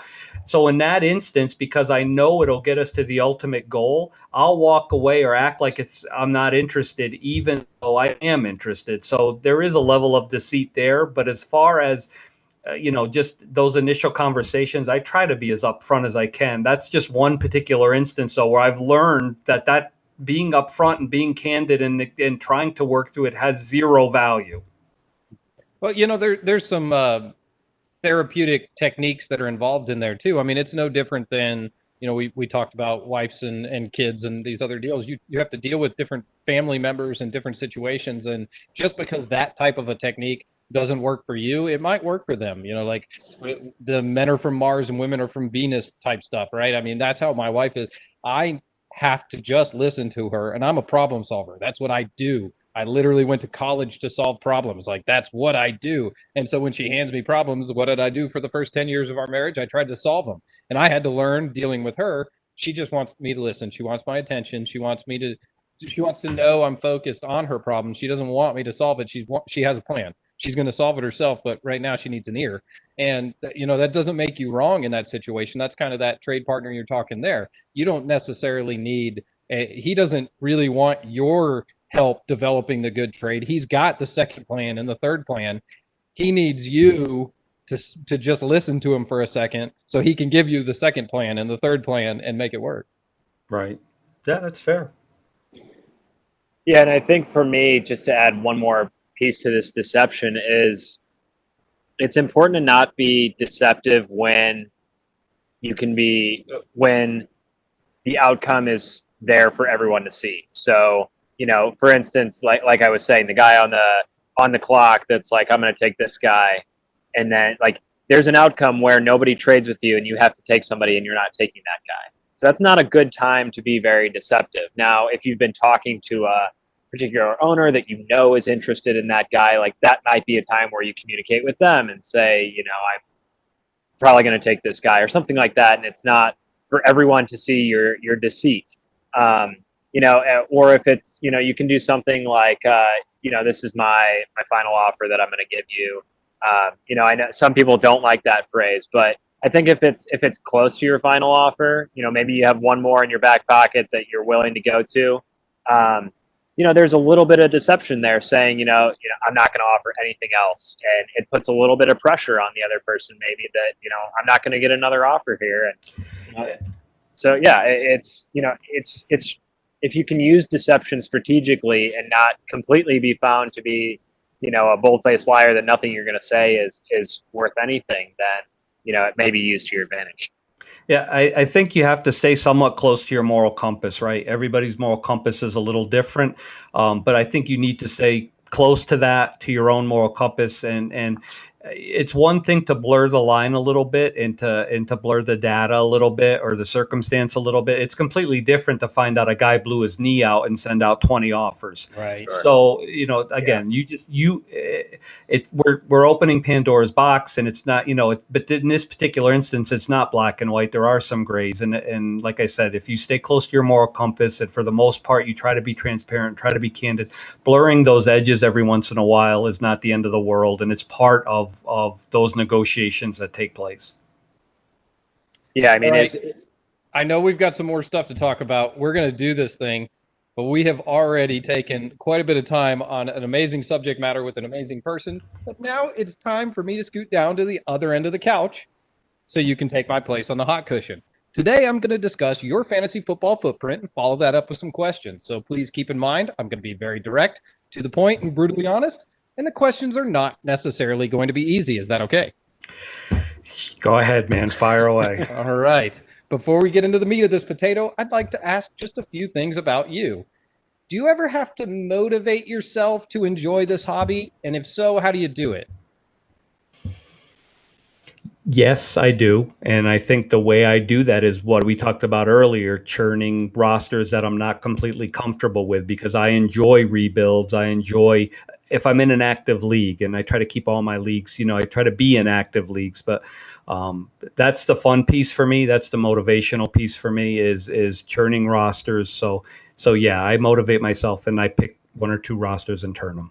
in that instance, because I know it'll get us to the ultimate goal, I'll walk away or act like I'm not interested, even though I am interested. So there is a level of deceit there. But as far as just those initial conversations, I try to be as upfront as I can. That's just one particular instance, though, where I've learned that being upfront and being candid and trying to work through it has zero value. Well, there's some therapeutic techniques that are involved in there too. I mean, it's no different than, we talked about wives and kids and these other deals. You have to deal with different family members and different situations. And just because that type of a technique doesn't work for you, it might work for them. Like the men are from Mars and women are from Venus type stuff, right? I mean, that's how my wife is. I have to just listen to her, and I'm a problem solver. That's what I do. I literally went to college to solve problems. Like, that's what I do. And so when she hands me problems, what did I do for the first 10 years of our marriage? I tried to solve them. And I had to learn dealing with her. She just wants me to listen. She wants my attention. She wants to know I'm focused on her problem. She doesn't want me to solve it. She has a plan. She's going to solve it herself, but right now she needs an ear. And, that doesn't make you wrong in that situation. That's kind of that trade partner you're talking there. You don't necessarily need, he doesn't really want your help developing the good trade. He's got the second plan and the third plan. He needs you to just listen to him for a second so he can give you the second plan and the third plan and make it work. Right. Yeah, that's fair. Yeah, and I think for me, just to add one more piece to this deception, is it's important to not be deceptive when the outcome is there for everyone to see. So, for instance, like I was saying, the guy on the clock that's like, I'm going to take this guy, and then there's an outcome where nobody trades with you and you have to take somebody and you're not taking that guy. So that's not a good time to be very deceptive. Now, if you've been talking to a particular owner that is interested in that guy, that might be a time where you communicate with them and say, I'm probably going to take this guy or something like that. And it's not for everyone to see your deceit. Or if it's, you can do something like, this is my final offer that I'm going to give you. I know some people don't like that phrase, but I think if it's close to your final offer, maybe you have one more in your back pocket that you're willing to go to. There's a little bit of deception there saying, I'm not going to offer anything else. And it puts a little bit of pressure on the other person, maybe that, I'm not going to get another offer here. And so, yeah, it's if you can use deception strategically and not completely be found to be, a bold-faced liar that nothing you're going to say is worth anything, then, it may be used to your advantage. Yeah, I think you have to stay somewhat close to your moral compass, right? Everybody's moral compass is a little different, but I think you need to stay close to to your own moral compass. And it's one thing to blur the line a little bit and to blur the data a little bit or the circumstance a little bit. It's completely different to find out a guy blew his knee out and send out 20 offers. Right. So, again, we're opening Pandora's box, and it's not, but in this particular instance, it's not black and white. There are some grays. And like I said, if you stay close to your moral compass and for the most part, you try to be transparent, try to be candid, blurring those edges every once in a while is not the end of the world. And it's part of those negotiations that take place. Yeah, I mean, right. I know we've got some more stuff to talk about. We're going to do this thing, but we have already taken quite a bit of time on an amazing subject matter with an amazing person. But now it's time for me to scoot down to the other end of the couch so you can take my place on the hot cushion. Today, I'm going to discuss your fantasy football footprint and follow that up with some questions. So please keep in mind, I'm going to be very direct, to the point, and brutally honest. And the questions are not necessarily going to be easy. Is that okay? Go ahead, man. Fire away. All right. Before we get into the meat of this potato, I'd like to ask just a few things about you. do you ever have to motivate yourself to enjoy this hobby? And if so, how do you do it? Yes, I do. And I think the way I do that is what we talked about earlier, churning rosters that I'm not completely comfortable with, because I enjoy rebuilds. I enjoy if I'm in an active league, and I try to keep all my leagues, I try to be in active leagues, but that's the fun piece for me. That's the motivational piece for me is churning rosters. So yeah, I motivate myself and I pick one or two rosters and turn them.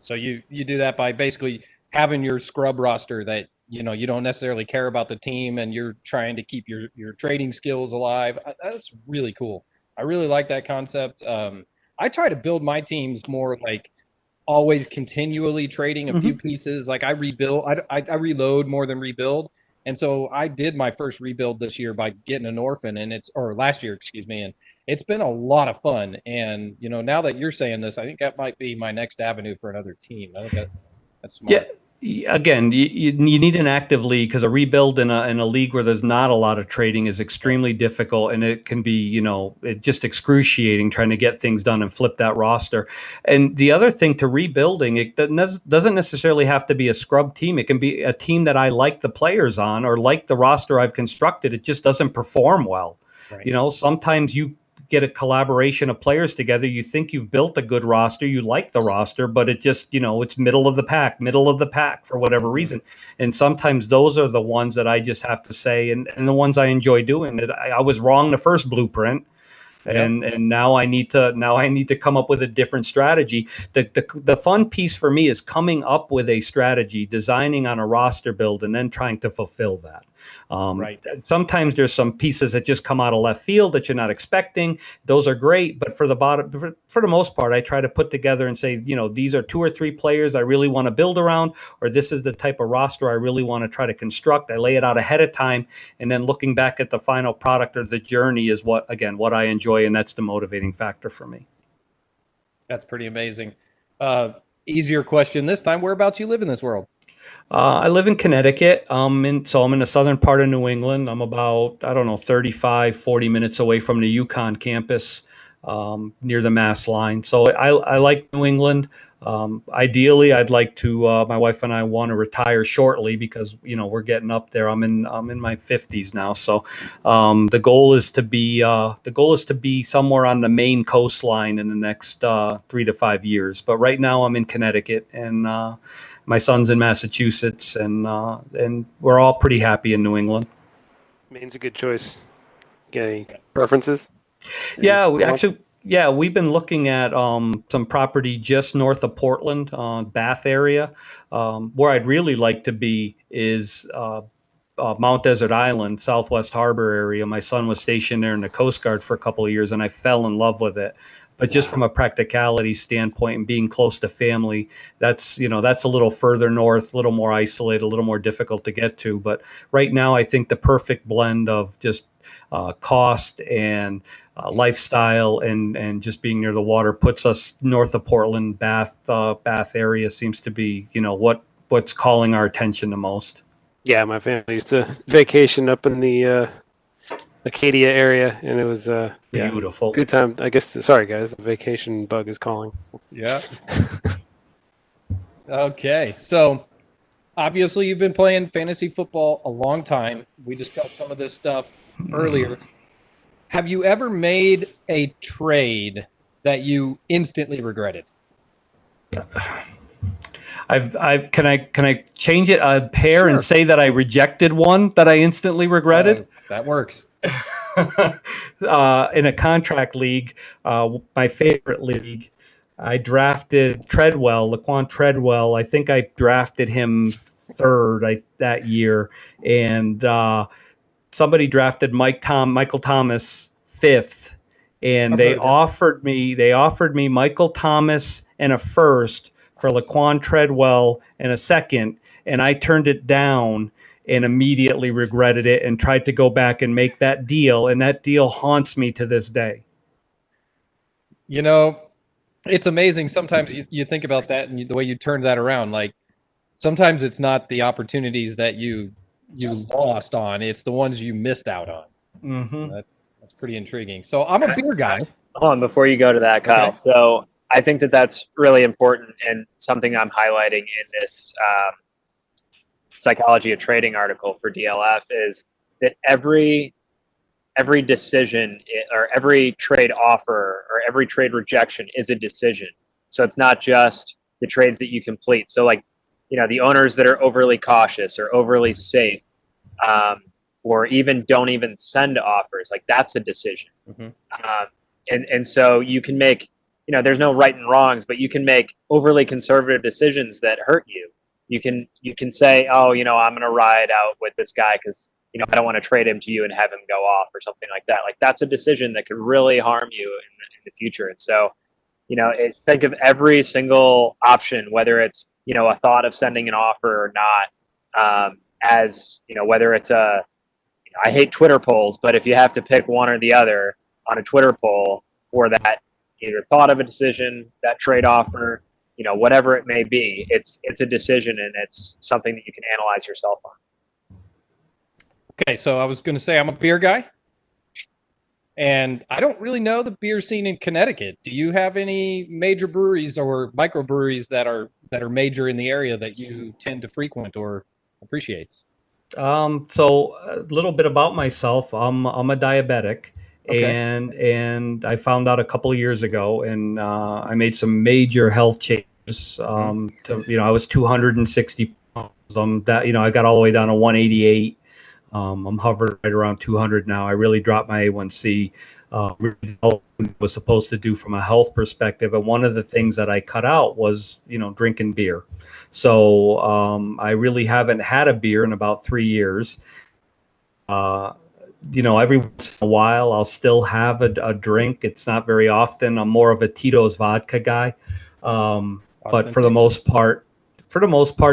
So you do that by basically having your scrub roster that you don't necessarily care about the team, and you're trying to keep your trading skills alive. That's really cool. I really like that concept. I try to build my teams more like always continually trading a few pieces. Like I rebuild, I reload more than rebuild. And so I did my first rebuild this year by getting an orphan, or last year, excuse me. And it's been a lot of fun. And, now that you're saying this, I think that might be my next avenue for another team. I think that's smart. Yeah. Again, you need an active league, because a rebuild in a league where there's not a lot of trading is extremely difficult, and it can be just excruciating trying to get things done and flip that roster. And the other thing to rebuilding, it doesn't necessarily have to be a scrub team. It can be a team that I like the players on or like the roster I've constructed. It just doesn't perform well. Right. Sometimes you get a collaboration of players together. You think you've built a good roster, you like the roster, but it just, it's middle of the pack for whatever reason. And sometimes those are the ones that I just have to say, and the ones I enjoy doing. That I was wrong the first blueprint. And now I need to come up with a different strategy. The fun piece for me is coming up with a strategy, designing on a roster build, and then trying to fulfill that. Right. Sometimes there's some pieces that just come out of left field that you're not expecting. Those are great, but for the most part, I try to put together and say, these are 2 or 3 players I really want to build around, or this is the type of roster I really want to try to construct. I lay it out ahead of time, and then looking back at the final product or the journey is what I enjoy, and that's the motivating factor for me. That's pretty amazing. Easier question this time. Whereabouts you live in this world? I live in Connecticut. I'm in the southern part of New England. I'm about, 35, 40 minutes away from the UConn campus, near the Mass line. So I like New England. Ideally, I'd like to, my wife and I want to retire shortly, because, we're getting up there. I'm in my 50s now. So, the goal is to be somewhere on the Maine coastline in the next 3 to 5 years. But right now I'm in Connecticut, and my son's in Massachusetts, and we're all pretty happy in New England. Maine's a good choice. Get any preferences? Yeah, we've been looking at some property just north of Portland, Bath area. Where I'd really like to be is Mount Desert Island, Southwest Harbor area. My son was stationed there in the Coast Guard for a couple of years, and I fell in love with it. But just from a practicality standpoint and being close to family, that's a little further north, a little more isolated, a little more difficult to get to. But right now, I think the perfect blend of just cost and lifestyle and just being near the water puts us north of Portland. Bath area seems to be, what's calling our attention the most. Yeah, my family used to vacation up in the Acadia area, and it was beautiful. Good time. I guess. Sorry, guys, the vacation bug is calling. Yeah. Okay, so obviously you've been playing fantasy football a long time. We discussed some of this stuff earlier. Have you ever made a trade that you instantly regretted? Can I change it a pair? Sure. And say that I rejected one that I instantly regretted? That works. In a contract league, my favorite league, I drafted Laquan Treadwell. I think I drafted him third that year, and somebody drafted Michael Thomas fifth, and they offered me Michael Thomas and a first for Laquan Treadwell and a second, and I turned it down and immediately regretted it and tried to go back and make that deal, and that deal haunts me to this day. It's amazing. Sometimes you think about that and the way you turned that around. Like, sometimes it's not the opportunities that you lost on, it's the ones you missed out on. Mm-hmm. That's pretty intriguing. So I'm a beer guy. hold on before you go to that, Kyle. Okay. So I think that that's really important and something I'm highlighting in this psychology of trading article for DLF is that every decision or every trade offer or every trade rejection is a decision. So it's not just the trades that you complete. So like, the owners that are overly cautious or overly safe, or even don't even send offers, like that's a decision. And so you can make, there's no right and wrongs, but you can make overly conservative decisions that hurt you. You can say, oh, I'm going to ride out with this guy because, I don't want to trade him to you and have him go off or something like that. Like that's a decision that could really harm you in the future. And so, think of every single option, whether it's, a thought of sending an offer or not, as, whether it's I hate Twitter polls, but if you have to pick one or the other on a Twitter poll for that either thought of a decision, that trade offer, whatever it may be, it's a decision and it's something that you can analyze yourself on. Okay, so I was going to say I'm a beer guy, and I don't really know the beer scene in Connecticut. Do you have any major breweries or microbreweries that are major in the area that you tend to frequent or appreciate? So a little bit about myself. I'm a diabetic. Okay. And I found out a couple of years ago, and I made some major health changes. I was 260 pounds. I got all the way down to 188. I'm hovering right around 200 now. I really dropped my A1C. Was supposed to do from a health perspective, and one of the things that I cut out was drinking beer. So I really haven't had a beer in about 3 years. Every once in a while I'll still have a drink. It's not very often. I'm more of a Tito's vodka guy. But for the most part,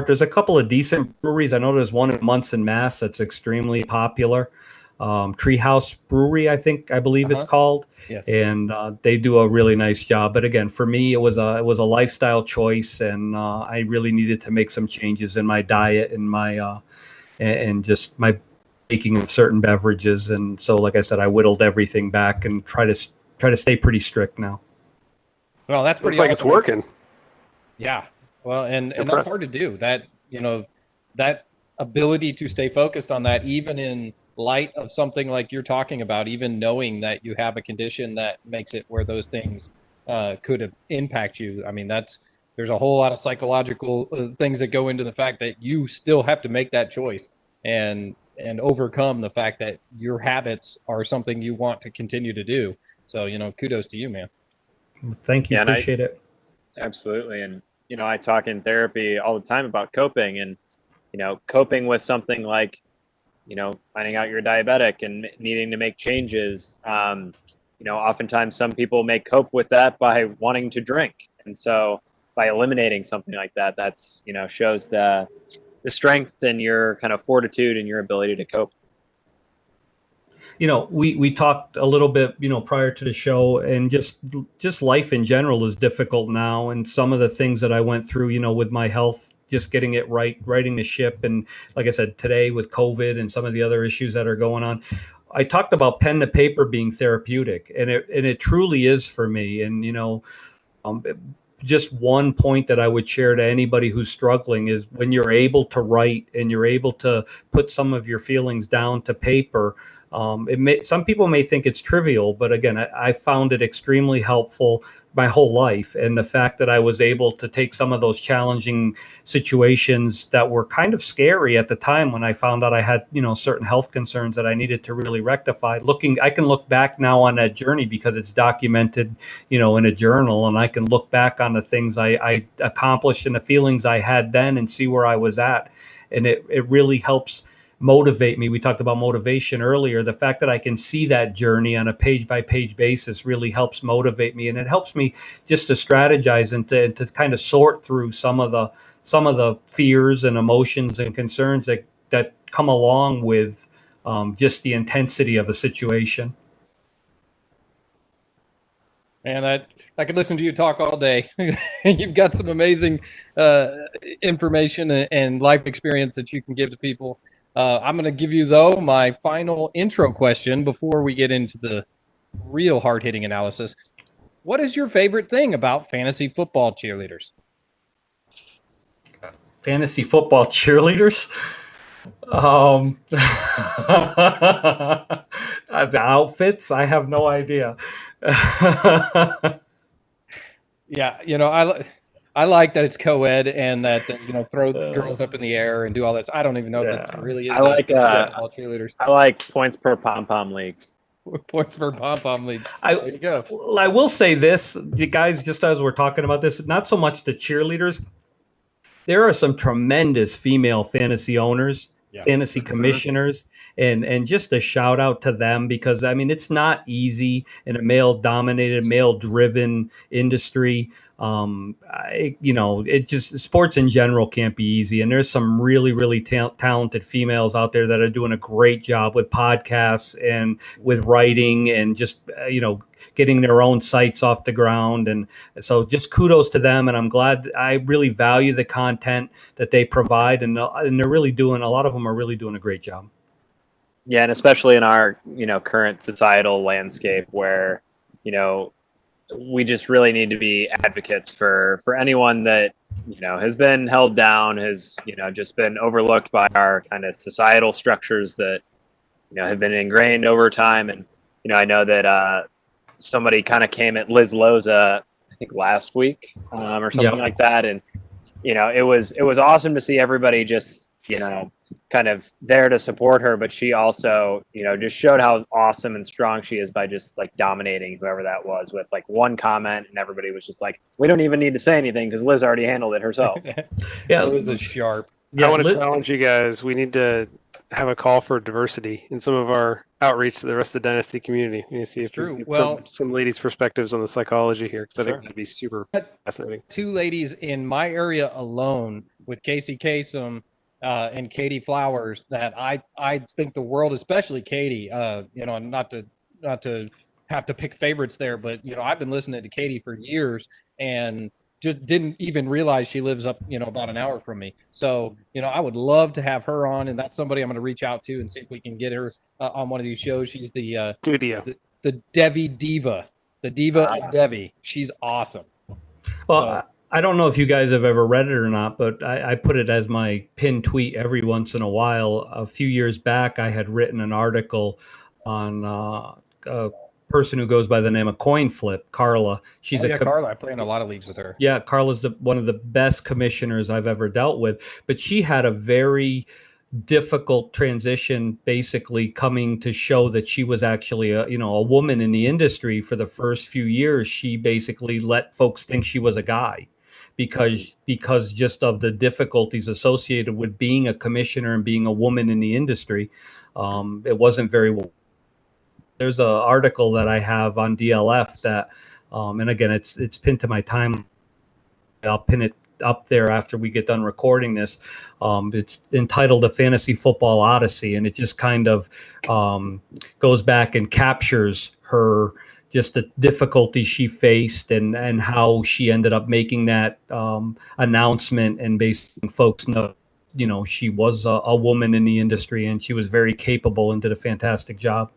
there's a couple of decent breweries. I know there's one in Munson, Mass. That's extremely popular. Treehouse Brewery, I believe it's called. Yes. And they do a really nice job. But again, for me, it was a lifestyle choice, and I really needed to make some changes in my diet and my and just my taking of certain beverages. And so, like I said, I whittled everything back and try to stay pretty strict now. Well, that's pretty. Looks like it's working. Yeah. Well, and that's hard to do. That that ability to stay focused on that, even in light of something like you're talking about, even knowing that you have a condition that makes it where those things could impact you. I mean, there's a whole lot of psychological things that go into the fact that you still have to make that choice and overcome the fact that your habits are something you want to continue to do. So, kudos to you, man. Thank you. Appreciate it. Absolutely. And, I talk in therapy all the time about coping and, coping with something like, finding out you're diabetic and needing to make changes. Oftentimes some people may cope with that by wanting to drink. And so by eliminating something like that, that's, shows the strength and your kind of fortitude and your ability to cope. We talked a little bit, prior to the show, and just life in general is difficult now. And some of the things that I went through, with my health, just getting it right, righting the ship. And like I said, today with COVID and some of the other issues that are going on, I talked about pen to paper being therapeutic, and it truly is for me. And, just one point that I would share to anybody who's struggling is when you're able to write and you're able to put some of your feelings down to paper. Some people may think it's trivial, but again, I found it extremely helpful my whole life. And the fact that I was able to take some of those challenging situations that were kind of scary at the time when I found out I had, certain health concerns that I needed to really rectify. I can look back now on that journey because it's documented, in a journal, and I can look back on the things I accomplished and the feelings I had then and see where I was at. And it really helps motivate me. We talked about motivation earlier. The fact that I can see that journey on a page by page basis really helps motivate me, and it helps me just to strategize and to kind of sort through some of the fears and emotions and concerns that come along with just the intensity of the situation. And I could listen to you talk all day. You've got some amazing information and life experience that you can give to people. I'm going to give you, though, my final intro question before we get into the real hard-hitting analysis. What is your favorite thing about fantasy football cheerleaders? Fantasy football cheerleaders? The outfits? I have no idea. Yeah, I like that it's co-ed and that throw the girls up in the air and do all this. I don't even know if that really is. I like football cheerleaders. I like points per pom pom leagues. Points per pom pom league. There you go. I will say this, you guys, just as we're talking about this, not so much the cheerleaders. There are some tremendous female fantasy owners, fantasy commissioners, and just a shout out to them, because I mean it's not easy in a male-dominated, male-driven industry. It just, sports in general can't be easy, and there's some really, really talented females out there that are doing a great job with podcasts and with writing and just getting their own sites off the ground. And so just kudos to them. And I'm glad, I really value the content that they provide. And they're really doing, a lot of them are really doing a great job. Yeah. And especially in our, current societal landscape where, we just really need to be advocates for anyone that, has been held down, has, just been overlooked by our kind of societal structures that, have been ingrained over time. And, I know that, somebody kind of came at Liz Loza, I think last week or something like that. And, it was awesome to see everybody just, kind of there to support her. But she also, just showed how awesome and strong she is by just like dominating whoever that was with like one comment. And everybody was just like, we don't even need to say anything because Liz already handled it herself. Yeah, Liz is sharp. I want to challenge you guys. We need to have a call for diversity in some of our outreach to the rest of the Dynasty community. We need to see if we can get some ladies' perspectives on the psychology here, because I think that'd be super fascinating. 2 ladies in my area alone with Casey Kasem and Katie Flowers that I think the world, especially Katie, not to have to pick favorites there, but I've been listening to Katie for years and just didn't even realize she lives up, about an hour from me. So, I would love to have her on, and that's somebody I'm going to reach out to and see if we can get her on one of these shows. She's the Devi Diva, the Diva of Devi. She's awesome. Well, I don't know if you guys have ever read it or not, but I put it as my pinned tweet every once in a while. A few years back, I had written an article on person who goes by the name of Coin Flip, Carla. She's Carla. I play in a lot of leagues with her. Yeah, Carla's one of the best commissioners I've ever dealt with. But she had a very difficult transition, basically coming to show that she was actually a woman in the industry. For the first few years, she basically let folks think she was a guy, because just of the difficulties associated with being a commissioner and being a woman in the industry. It wasn't very well. There's an article that I have on DLF that, and again, it's pinned to my time. I'll pin it up there after we get done recording this. It's entitled "A Fantasy Football Odyssey," and it just kind of goes back and captures her, just the difficulties she faced and how she ended up making that announcement and basing folks know, she was a woman in the industry, and she was very capable and did a fantastic job.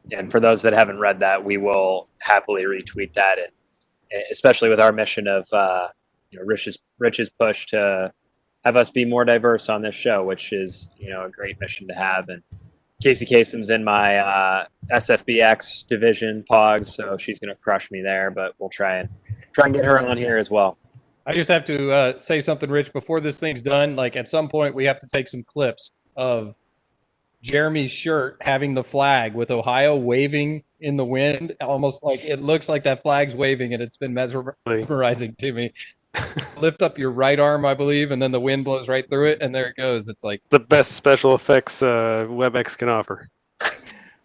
And for those that haven't read that, we will happily retweet that, and especially with our mission of Rich's push to have us be more diverse on this show, which is a great mission to have. And Casey Kasem's in my SFBX division, Pogs, so she's going to crush me there. But we'll try and get her on here as well. I just have to say something, Rich, before this thing's done. Like at some point, we have to take some clips of Jeremy's shirt having the flag with Ohio waving in the wind, almost like it looks like that flag's waving, and it's been mesmerizing to me. Lift up your right arm, I believe, and then the wind blows right through it, and there it goes. It's like the best special effects WebEx can offer.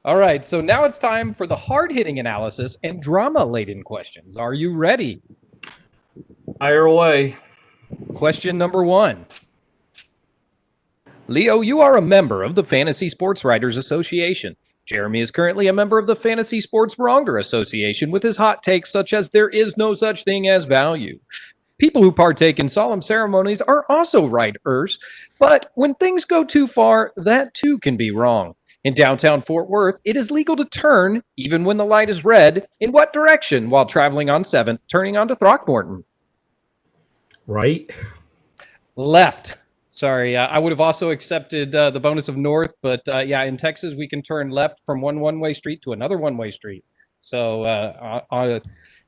All right, so now it's time for the hard-hitting analysis and drama-laden questions. Are you ready? Fire away. Question number 1. Leo, you are a member of the Fantasy Sports Writers Association. Jeremy is currently a member of the Fantasy Sports Wronger Association with his hot takes such as there is no such thing as value. People who partake in solemn ceremonies are also writers, but when things go too far, that too can be wrong. In downtown Fort Worth, it is legal to turn, even when the light is red, in what direction while traveling on 7th, turning onto Throckmorton? Right. Left. Sorry, I would have also accepted the bonus of north, but yeah, in Texas, we can turn left from one-way street to another one-way street. So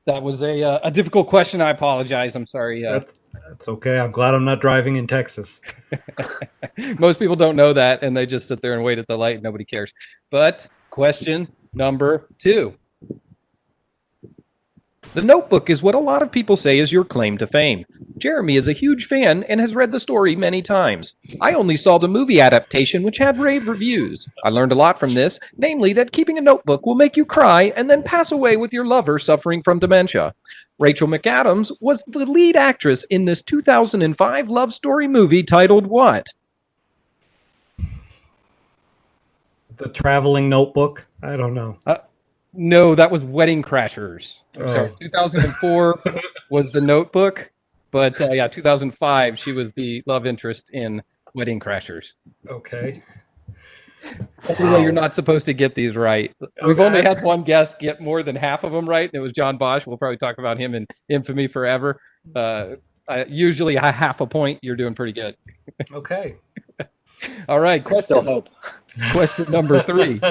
that was a difficult question. I apologize. I'm sorry. That's okay. I'm glad I'm not driving in Texas. Most people don't know that, and they just sit there and wait at the light. And nobody cares. But question number 2. The Notebook is what a lot of people say is your claim to fame. Jeremy is a huge fan and has read the story many times. I only saw the movie adaptation, which had rave reviews. I learned a lot from this, namely that keeping a notebook will make you cry and then pass away with your lover suffering from dementia. Rachel McAdams was the lead actress in this 2005 love story movie titled what? The Traveling Notebook? I don't know. No, that was Wedding Crashers. Oh. So 2004 was The Notebook, but yeah, 2005 she was the love interest in Wedding Crashers. Okay. Wow. You're not supposed to get these right. We've only had one guest get more than half of them right, and it was John Bosch. We'll probably talk about him in infamy forever. Usually a half a point. You're doing pretty good. Okay. All right. Still hope. Question number 3.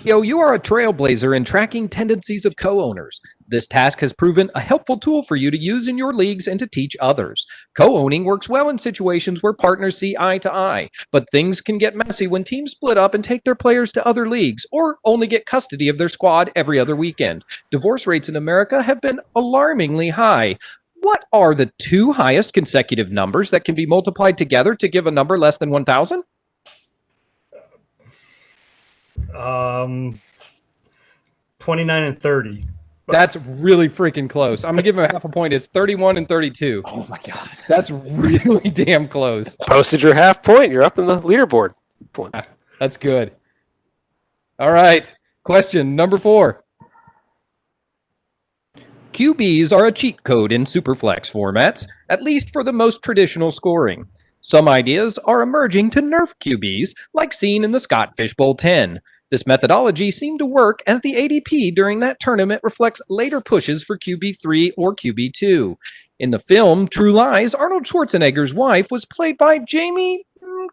You are a trailblazer in tracking tendencies of co-owners. This task has proven a helpful tool for you to use in your leagues and to teach others. Co-owning works well in situations where partners see eye to eye, but things can get messy when teams split up and take their players to other leagues or only get custody of their squad every other weekend. Divorce rates in America have been alarmingly high. What are the 2 highest consecutive numbers that can be multiplied together to give a number less than 1,000? 29 and 30. That's really freaking close. I'm going to give him a half a point. It's 31 and 32. Oh, my God. That's really damn close. Posted your half point. You're up in the leaderboard. That's good. All right. Question number 4. QBs are a cheat code in Superflex formats, at least for the most traditional scoring. Some ideas are emerging to nerf QBs, like seen in the Scott Fishbowl 10. This methodology seemed to work as the ADP during that tournament reflects later pushes for QB3 or QB2. In the film True Lies, Arnold Schwarzenegger's wife was played by Jamie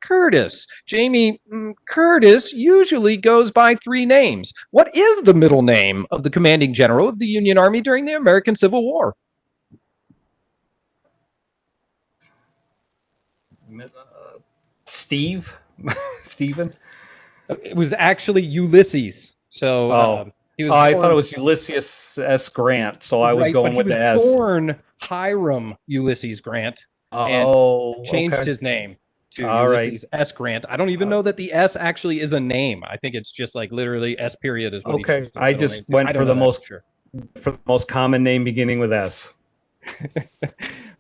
Curtis. Jamie Curtis usually goes by 3 names. What is the middle name of the commanding general of the Union Army during the American Civil War? Steve? Steven? It was actually Ulysses. So he was. I thought it was Ulysses S. Grant, so I was going with the S. He was born Hiram Ulysses Grant and changed his name to Ulysses S. Grant. I don't even know that the S actually is a name. I think it's just like literally S period is what he chose. I just went for the most common name beginning with S.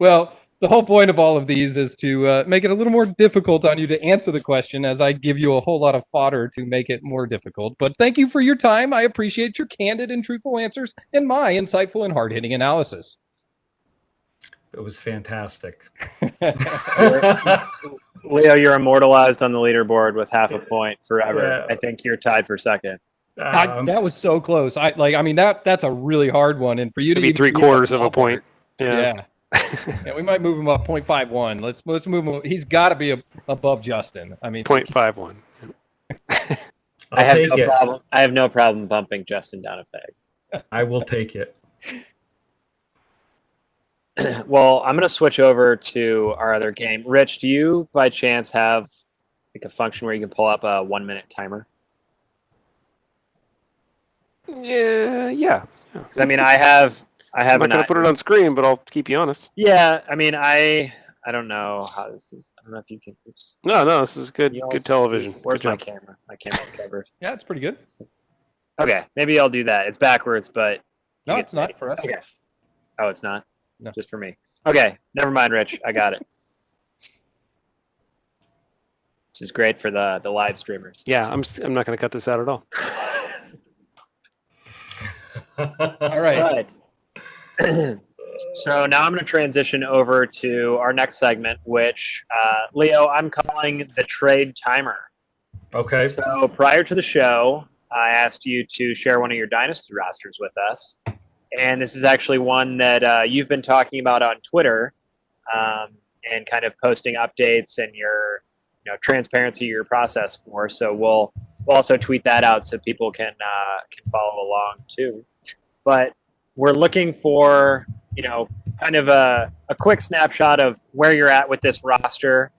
Well, the whole point of all of these is to make it a little more difficult on you to answer the question as I give you a whole lot of fodder to make it more difficult. But thank you for your time. I appreciate your candid and truthful answers and my insightful and hard-hitting analysis. It was fantastic. Leo, you're immortalized on the leaderboard with half a point forever. Yeah. I think you're tied for second. That was so close. That's a really hard one. And for you to be 3/4 of a point. Yeah. Yeah, we might move him up 0.51. Let's move him. He's got to be above Justin. 0.51. I have no problem bumping Justin down a peg. I will take it. Well, I'm going to switch over to our other game. Rich, do you by chance have like a function where you can pull up a 1-minute timer? Yeah. Because I have. I'm not going to put it on screen, but I'll keep you honest. Yeah, I don't know how this is. I don't know if you can. Oops. No, this is good. Good television. Where's my camera? My camera's covered. Yeah, it's pretty good. Okay, maybe I'll do that. It's backwards, but no, it's not for us. Okay. Oh, it's not. No, just for me. Okay, never mind, Rich. I got it. This is great for the live streamers. Yeah, I'm not going to cut this out at all. All right. So now I'm going to transition over to our next segment, which, Leo, I'm calling the trade timer. Okay. So prior to the show, I asked you to share one of your Dynasty rosters with us. And this is actually one that you've been talking about on Twitter and kind of posting updates and your transparency of your process for. So we'll also tweet that out so people can follow along too. But we're looking for, kind of a quick snapshot of where you're at with this roster.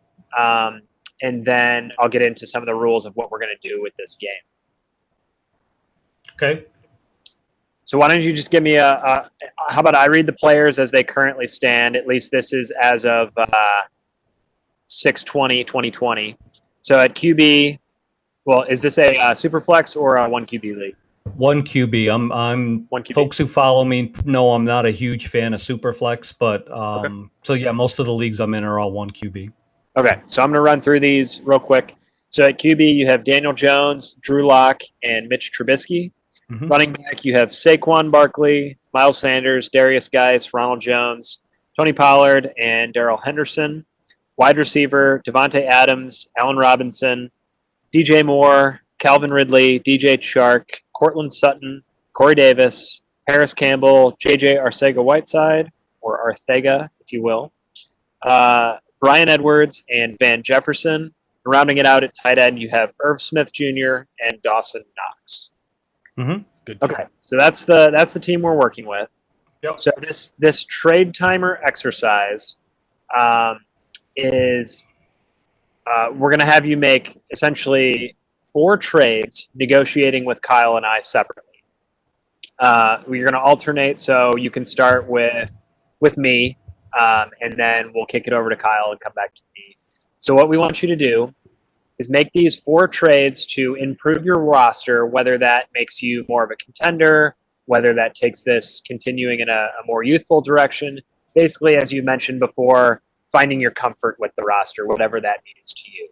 And then I'll get into some of the rules of what we're going to do with this game. Okay. So why don't you just give me how about I read the players as they currently stand? At least this is as of 6/20/2020. So at QB, well, is this a super flex or a 1 QB league? 1 QB. I'm 1 QB. Folks who follow me know I'm not a huge fan of Superflex, but Okay. So yeah, most of the leagues I'm in are all 1 QB. Okay, so I'm going to run through these real quick. So at QB, you have Daniel Jones, Drew Lock, and Mitch Trubisky. Mm-hmm. Running back, you have Saquon Barkley, Miles Sanders, Darius Geis, Ronald Jones, Tony Pollard, and Darrell Henderson. Wide receiver, Devontae Adams, Allen Robinson, DJ Moore, Calvin Ridley, DJ Chark, Cortland Sutton, Corey Davis, Paris Campbell, JJ Arcega-Whiteside, or Arthega, if you will, Brian Edwards, and Van Jefferson. Rounding it out at tight end, you have Irv Smith Jr. and Dawson Knox. Mm-hmm. Good. Okay, so that's the team we're working with. Yep. So this trade timer exercise is we're going to have you make essentially 4 trades, negotiating with Kyle and I separately. We're going to alternate, so you can start with me, and then we'll kick it over to Kyle and come back to me. So what we want you to do is make these 4 trades to improve your roster, whether that makes you more of a contender, whether that takes this continuing in a more youthful direction. Basically, as you mentioned before, finding your comfort with the roster, whatever that means to you.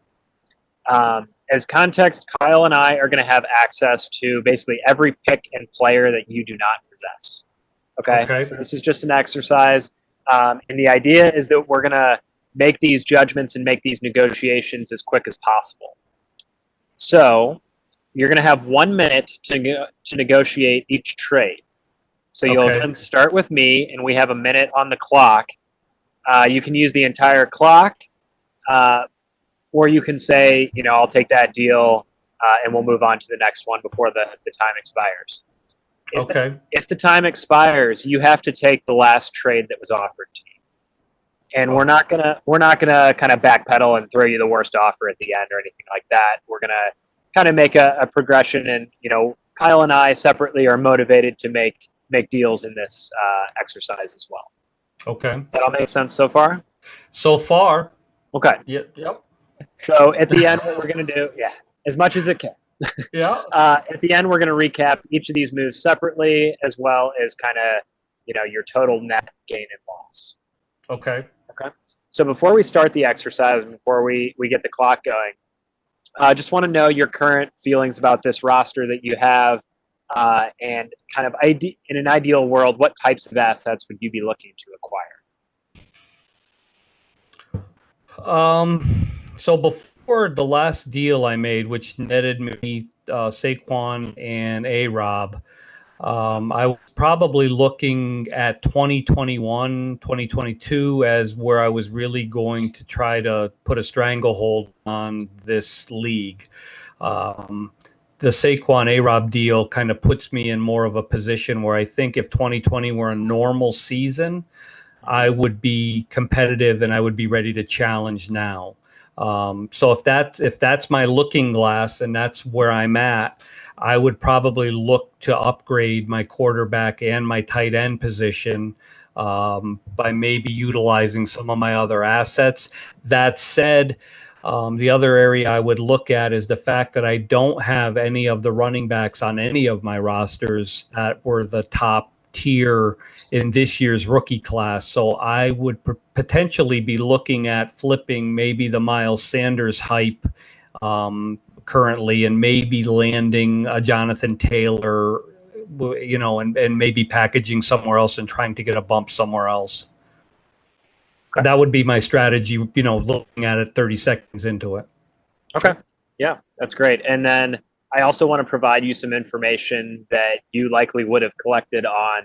As context, Kyle and I are going to have access to basically every pick and player that you do not possess. Okay? So this is just an exercise. And the idea is that we're going to make these judgments and make these negotiations as quick as possible. So you're going to have 1 minute to negotiate each trade. So you'll then start with me, and we have a minute on the clock. You can use the entire clock, or you can say, I'll take that deal, and we'll move on to the next one before the time expires. If the time expires, you have to take the last trade that was offered to you. And we're not gonna kind of backpedal and throw you the worst offer at the end or anything like that. We're gonna kind of make a progression, and Kyle and I separately are motivated to make deals in this exercise as well. Okay. Does that all make sense so far? So far. Okay. Yep. So at the end, what we're gonna do, as much as it can. Yeah. At the end, we're gonna recap each of these moves separately, as well as kind of your total net gain and loss. Okay. So before we start the exercise, before we get the clock going, I just want to know your current feelings about this roster that you have, and kind of in an ideal world, what types of assets would you be looking to acquire? So before the last deal I made, which netted me Saquon and A-Rob, I was probably looking at 2021, 2022 as where I was really going to try to put a stranglehold on this league. The Saquon A-Rob deal kind of puts me in more of a position where I think if 2020 were a normal season, I would be competitive and I would be ready to challenge now. So if that's my looking glass and that's where I'm at, I would probably look to upgrade my quarterback and my tight end position by maybe utilizing some of my other assets. That said, the other area I would look at is the fact that I don't have any of the running backs on any of my rosters that were the top tier in this year's rookie class. So I would potentially be looking at flipping maybe the Miles Sanders hype currently, and maybe landing a Jonathan Taylor, and maybe packaging somewhere else and trying to get a bump somewhere else. That would be my strategy, looking at it 30 seconds into it. Okay. Yeah, that's great. And then I also want to provide you some information that you likely would have collected on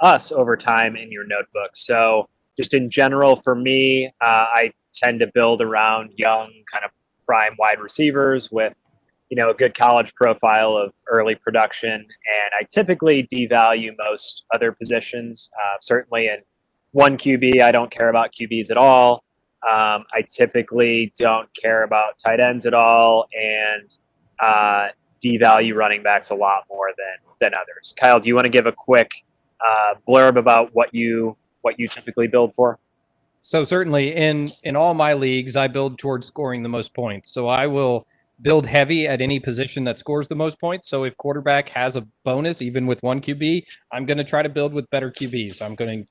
us over time in your notebook. So just in general, for me, I tend to build around young, kind of prime wide receivers with, a good college profile of early production. And I typically devalue most other positions. Certainly in one QB, I don't care about QBs at all. I typically don't care about tight ends at all, and devalue running backs a lot more than others. Kyle, do you want to give a quick blurb about what you typically build for? So certainly in all my leagues, I build towards scoring the most points. So I will build heavy at any position that scores the most points. So if quarterback has a bonus, even with one QB, I'm going to try to build with better QBs.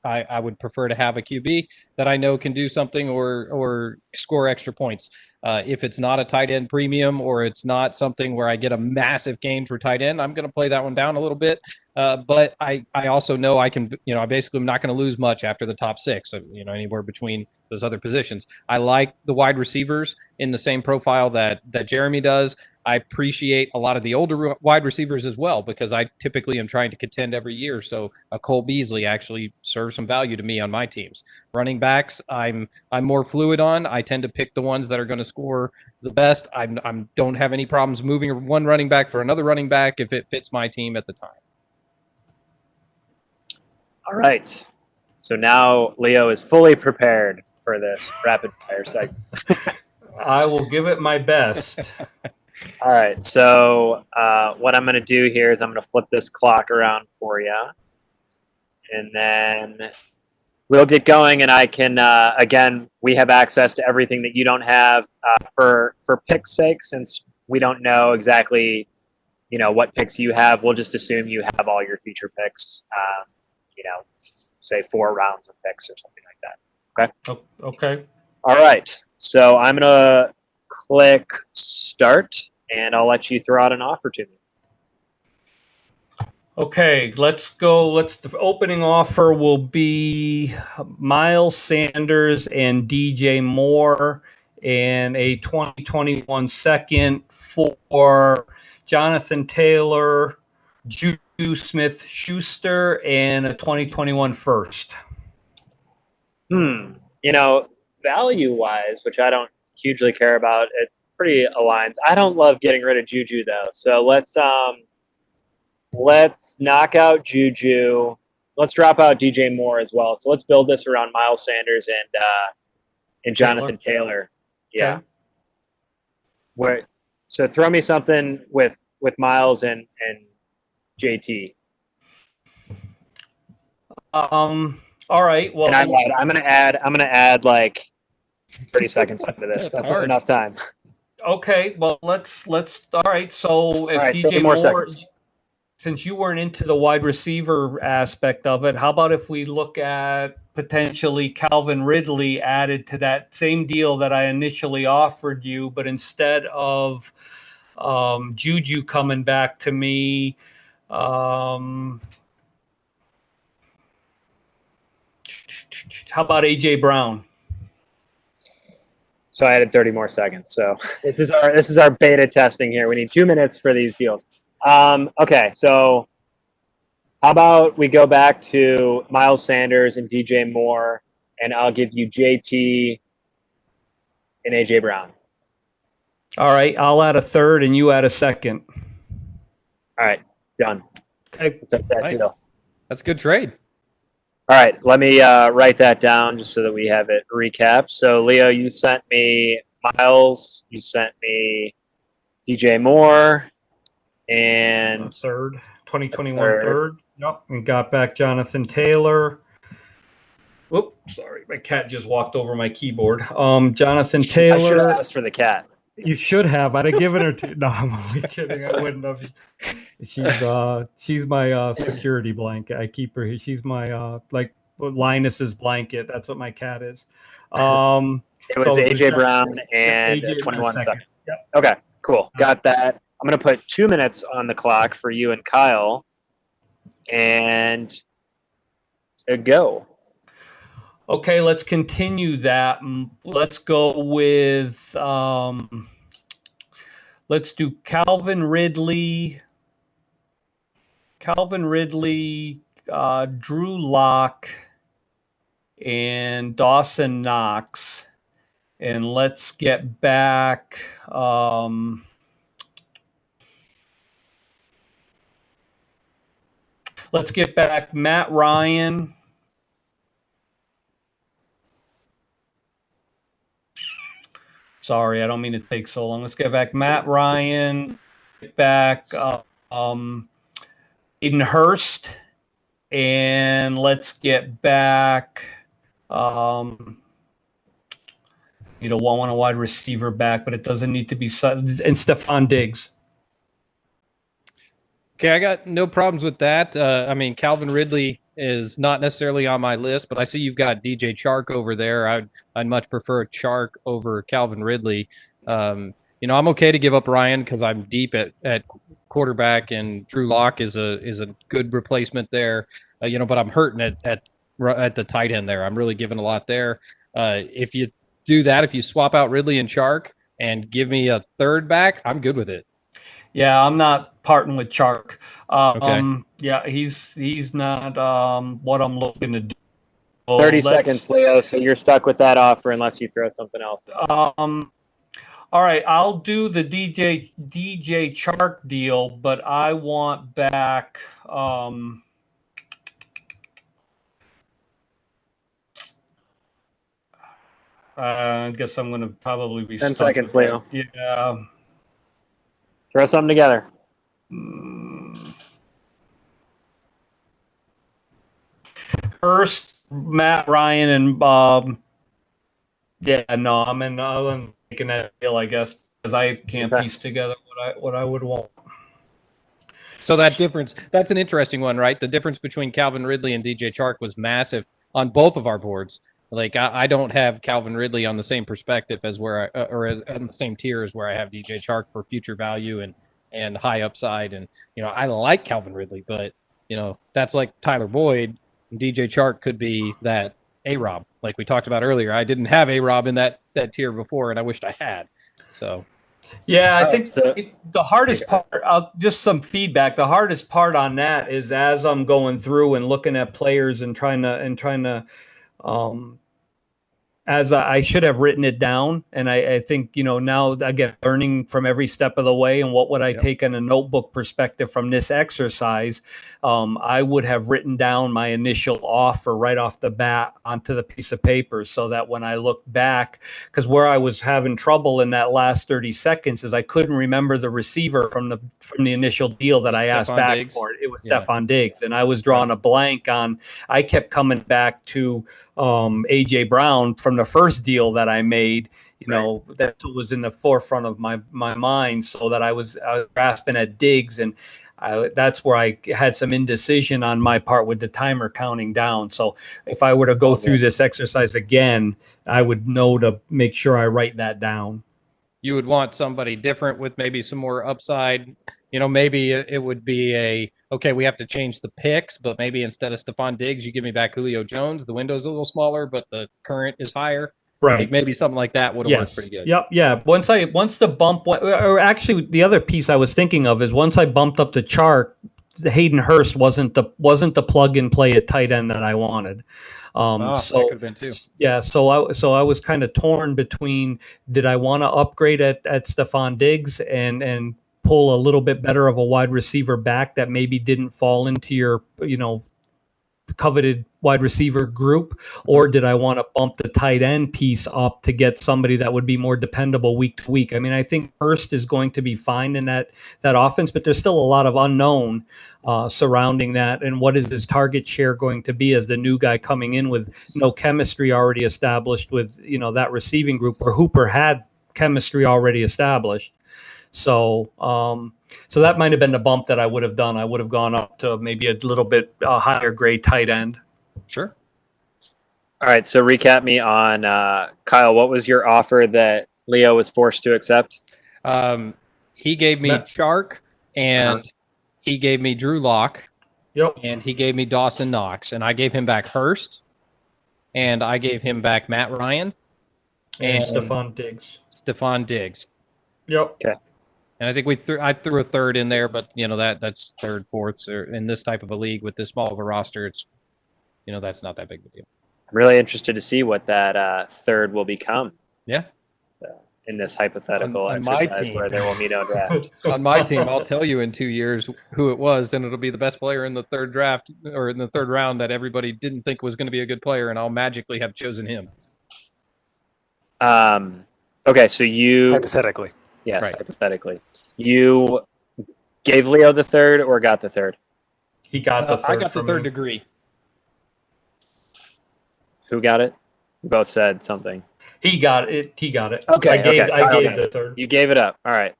I would prefer to have a QB that I know can do something or score extra points. If it's not a tight end premium or it's not something where I get a massive gain for tight end, I'm going to play that one down a little bit. But I also know I can, I basically am not going to lose much after the top six, anywhere between those other positions. I like the wide receivers in the same profile that Jeremy does. I appreciate a lot of the older wide receivers as well, because I typically am trying to contend every year. So a Cole Beasley actually serves some value to me on my teams. Running backs, I'm more fluid on. I tend to pick the ones that are going to score the best. I don't have any problems moving one running back for another running back if it fits my team at the time. All right. So now Leo is fully prepared for this rapid fire segment. I will give it my best. All right. So what I'm going to do here is I'm going to flip this clock around for you. And then we'll get going. And I can, again, we have access to everything that you don't have for pick's sake, since we don't know exactly, what picks you have. We'll just assume you have all your future picks, say 4 rounds of picks or something like that. Okay. Okay. All right. So I'm going to click start, and I'll let you throw out an offer to me. Okay, let's go. The opening offer will be Miles Sanders and DJ Moore, and a 2021 second for Jonathan Taylor, Juju Smith-Schuster, and a 2021 first. Value-wise, which I don't hugely care about, it pretty aligns. I don't love getting rid of Juju, though. So let's knock out Juju. Let's drop out DJ Moore as well. So let's build this around Miles Sanders and Jonathan Taylor. Yeah. Okay. So throw me something with Miles and JT. All right. Well, and I'm gonna add like 30 seconds after this. That's not enough time. Okay. Well, let's. All right. So if DJ Moore, since you weren't into the wide receiver aspect of it, how about if we look at potentially Calvin Ridley added to that same deal that I initially offered you, but instead of Juju coming back to me, how about AJ Brown? So I added 30 more seconds. So this is our beta testing here. We need 2 minutes for these deals. Okay, so how about we go back to Miles Sanders and DJ Moore, and I'll give you JT and AJ Brown. All right, I'll add a third and you add a second. All right, done. Okay, let's up that deal. That's a good trade. All right, let me write that down just so that we have it recapped. So, Leo, you sent me Miles, you sent me DJ Moore, and a third, 2021 third. Yep, and got back Jonathan Taylor. Whoops, sorry, my cat just walked over my keyboard. Jonathan Taylor. I should have asked for the cat. You should have. I'd have given her to. No, I'm only kidding. I wouldn't have. She's my security blanket. I keep her. She's my like Linus's blanket. That's what my cat is. It was AJ Brown and 21 seconds. Yep. Okay, cool. Got that. I'm gonna put 2 minutes on the clock for you and Kyle, and go. Okay, let's continue that. Let's go with let's do Calvin Ridley, Drew Lock, and Dawson Knox. And let's get back. Let's get back Matt Ryan. Sorry, I don't mean to take so long. Let's get back Matt Ryan. Get back Aiden Hurst. And let's get back, want a wide receiver back, but it doesn't need to be and Stephon Diggs. Okay, I got no problems with that. Calvin Ridley is not necessarily on my list, but I see you've got DJ Chark over there. I'd much prefer Chark over Calvin Ridley. I'm okay to give up Ryan because I'm deep at quarterback, and Drew Lock is a good replacement there. But I'm hurting at the tight end there. I'm really giving a lot there. If you do that, if you swap out Ridley and Chark and give me a third back, I'm good with it. Yeah, I'm not parting with Chark. Okay. Yeah, he's not what I'm looking to do. 30 seconds, Leo. So you're stuck with that offer unless you throw something else. All right, I'll do the DJ Chark deal, but I want back. I guess I'm going to probably be 10 seconds, Leo. Yeah. Throw something together. First, Matt Ryan and I'm making that deal, I guess, because I can't piece together what I would want. So that difference, that's an interesting one, right? The difference between Calvin Ridley and DJ Chark was massive on both of our boards. Like I don't have Calvin Ridley on the same perspective as on the same tier as where I have DJ Chark for future value and high upside. And, I like Calvin Ridley, but, that's like Tyler Boyd. DJ Chark could be that A-Rob, like we talked about earlier. I didn't have A-Rob in that tier before, and I wished I had. So, yeah, I think the hardest part, just some feedback. The hardest part on that is as I'm going through and looking at players and trying to, as I should have written it down. And I think, now again, learning from every step of the way and what would I take in a notebook perspective from this exercise, I would have written down my initial offer right off the bat onto the piece of paper so that when I look back, because where I was having trouble in that last 30 seconds is I couldn't remember the receiver from the initial deal that I asked back Diggs. for. It was Stephon Diggs. And I was drawing a blank on, I kept coming back to AJ Brown from the first deal that I made, that was in the forefront of my mind, so that I was grasping at Diggs, and that's where I had some indecision on my part with the timer counting down. So if I were to go through this exercise again, I would know to make sure I write that down. You would want somebody different with maybe some more upside. Maybe it would be okay, we have to change the picks, but maybe instead of Stephon Diggs, you give me back Julio Jones. The window's a little smaller, but the current is higher. Right. Like maybe something like that would have worked pretty good. Yep. Yeah. Once the bump, or actually the other piece I was thinking of is once I bumped up the chart, Hayden Hurst wasn't the plug and play at tight end that I wanted. That could have been too. Yeah, so I was kind of torn between, did I want to upgrade at Stephon Diggs and pull a little bit better of a wide receiver back that maybe didn't fall into your coveted wide receiver group, or did I want to bump the tight end piece up to get somebody that would be more dependable week to week? I mean, I think Hurst is going to be fine in that offense, but there's still a lot of unknown surrounding that. And what is his target share going to be as the new guy coming in with no chemistry already established with, that receiving group, where Hooper had chemistry already established. So that might have been the bump that I would have done. I would have gone up to maybe a little bit higher grade tight end. Sure. All right. So recap me on Kyle. What was your offer that Leo was forced to accept? He gave me Chark, and he gave me Drew Lock. Yep. And he gave me Dawson Knox, and I gave him back Hurst, and I gave him back Matt Ryan, and Stephon Diggs. Stephon Diggs. Yep. Okay. And I think I threw a third in there, but that's third, fourth, or in this type of a league with this small of a roster, it's that's not that big of a deal. I'm really interested to see what that third will become. Yeah. In this hypothetical on my exercise team. where there will be no draft. On my team, I'll tell you in 2 years who it was, and it'll be the best player in the third draft or in the third round that everybody didn't think was going to be a good player, and I'll magically have chosen him. Okay, so you Hypothetically. yes, Right. hypothetically, you gave Leo the third or got the third? He got the third. I got the from third him. degree. Who got it? You both said something. He got it. He got it. Okay, I gave okay. the third. You gave it up. All right.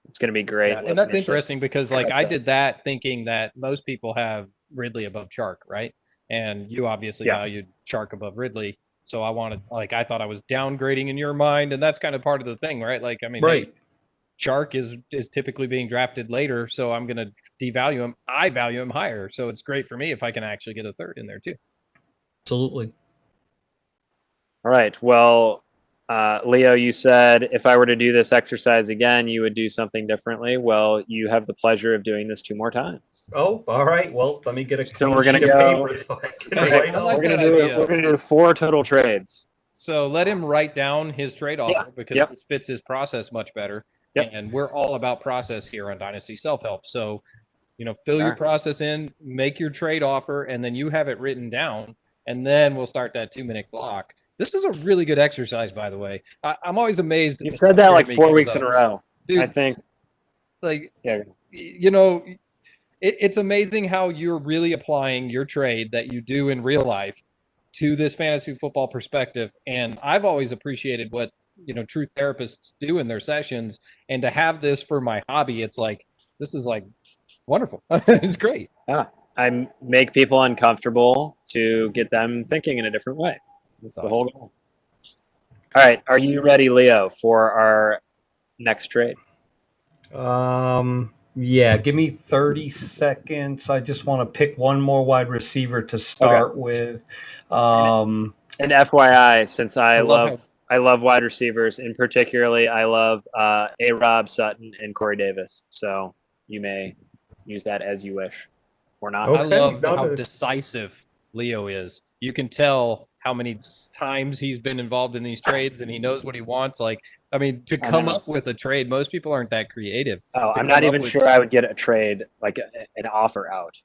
It's going to be great. Yeah, and that's listenership. interesting because I did that thinking that most people have Ridley above Chark, right? And you obviously valued Chark above Ridley. So I thought I was downgrading in your mind, and that's kind of part of the thing, right? Like, I mean, Right. hey, Chark is typically being drafted later, so I'm going to devalue him. I value him higher, so it's great for me if I can actually get a third in there too. Absolutely. All right. Well, Leo, you said if I were to do this exercise again, you would do something differently. Well, you have the pleasure of doing this 2 more times. Oh, all right. Well, let me get a So clean we're gonna sheet of go- paper so I can Hey, write I all like We're that going to idea. we're going to do 4 total trades. So let him write down his trade offer because Yep. this fits his process much better. Yep. And we're all about process here on Dynasty Self Help. So, fill your Sure. process in, make your trade offer, and then you have it written down, and then we'll start that 2-minute clock. This is a really good exercise, by the way. I'm always amazed. You've said that like Jeremy 4 comes weeks up. in a row. Dude, I think. like, Yeah. it's amazing how you're really applying your trade that you do in real life to this fantasy football perspective. And I've always appreciated what true therapists do in their sessions, and to have this for my hobby, this is wonderful. It's great. I make people uncomfortable to get them thinking in a different way. That's the whole goal. All right. Are you ready, Leo, for our next trade? Yeah, give me 30 seconds. I just want to pick one more wide receiver to start with. And FYI, since I love love wide receivers, and particularly I love A-Rob, Sutton, and Corey Davis. So you may use that as you wish or not. Okay. I love how noted. decisive Leo is. You can tell how many times he's been involved in these trades, and he knows what he wants. To come up with a trade, most people aren't that creative. Oh, To I'm come not up even with- sure I would get a trade, like an offer out.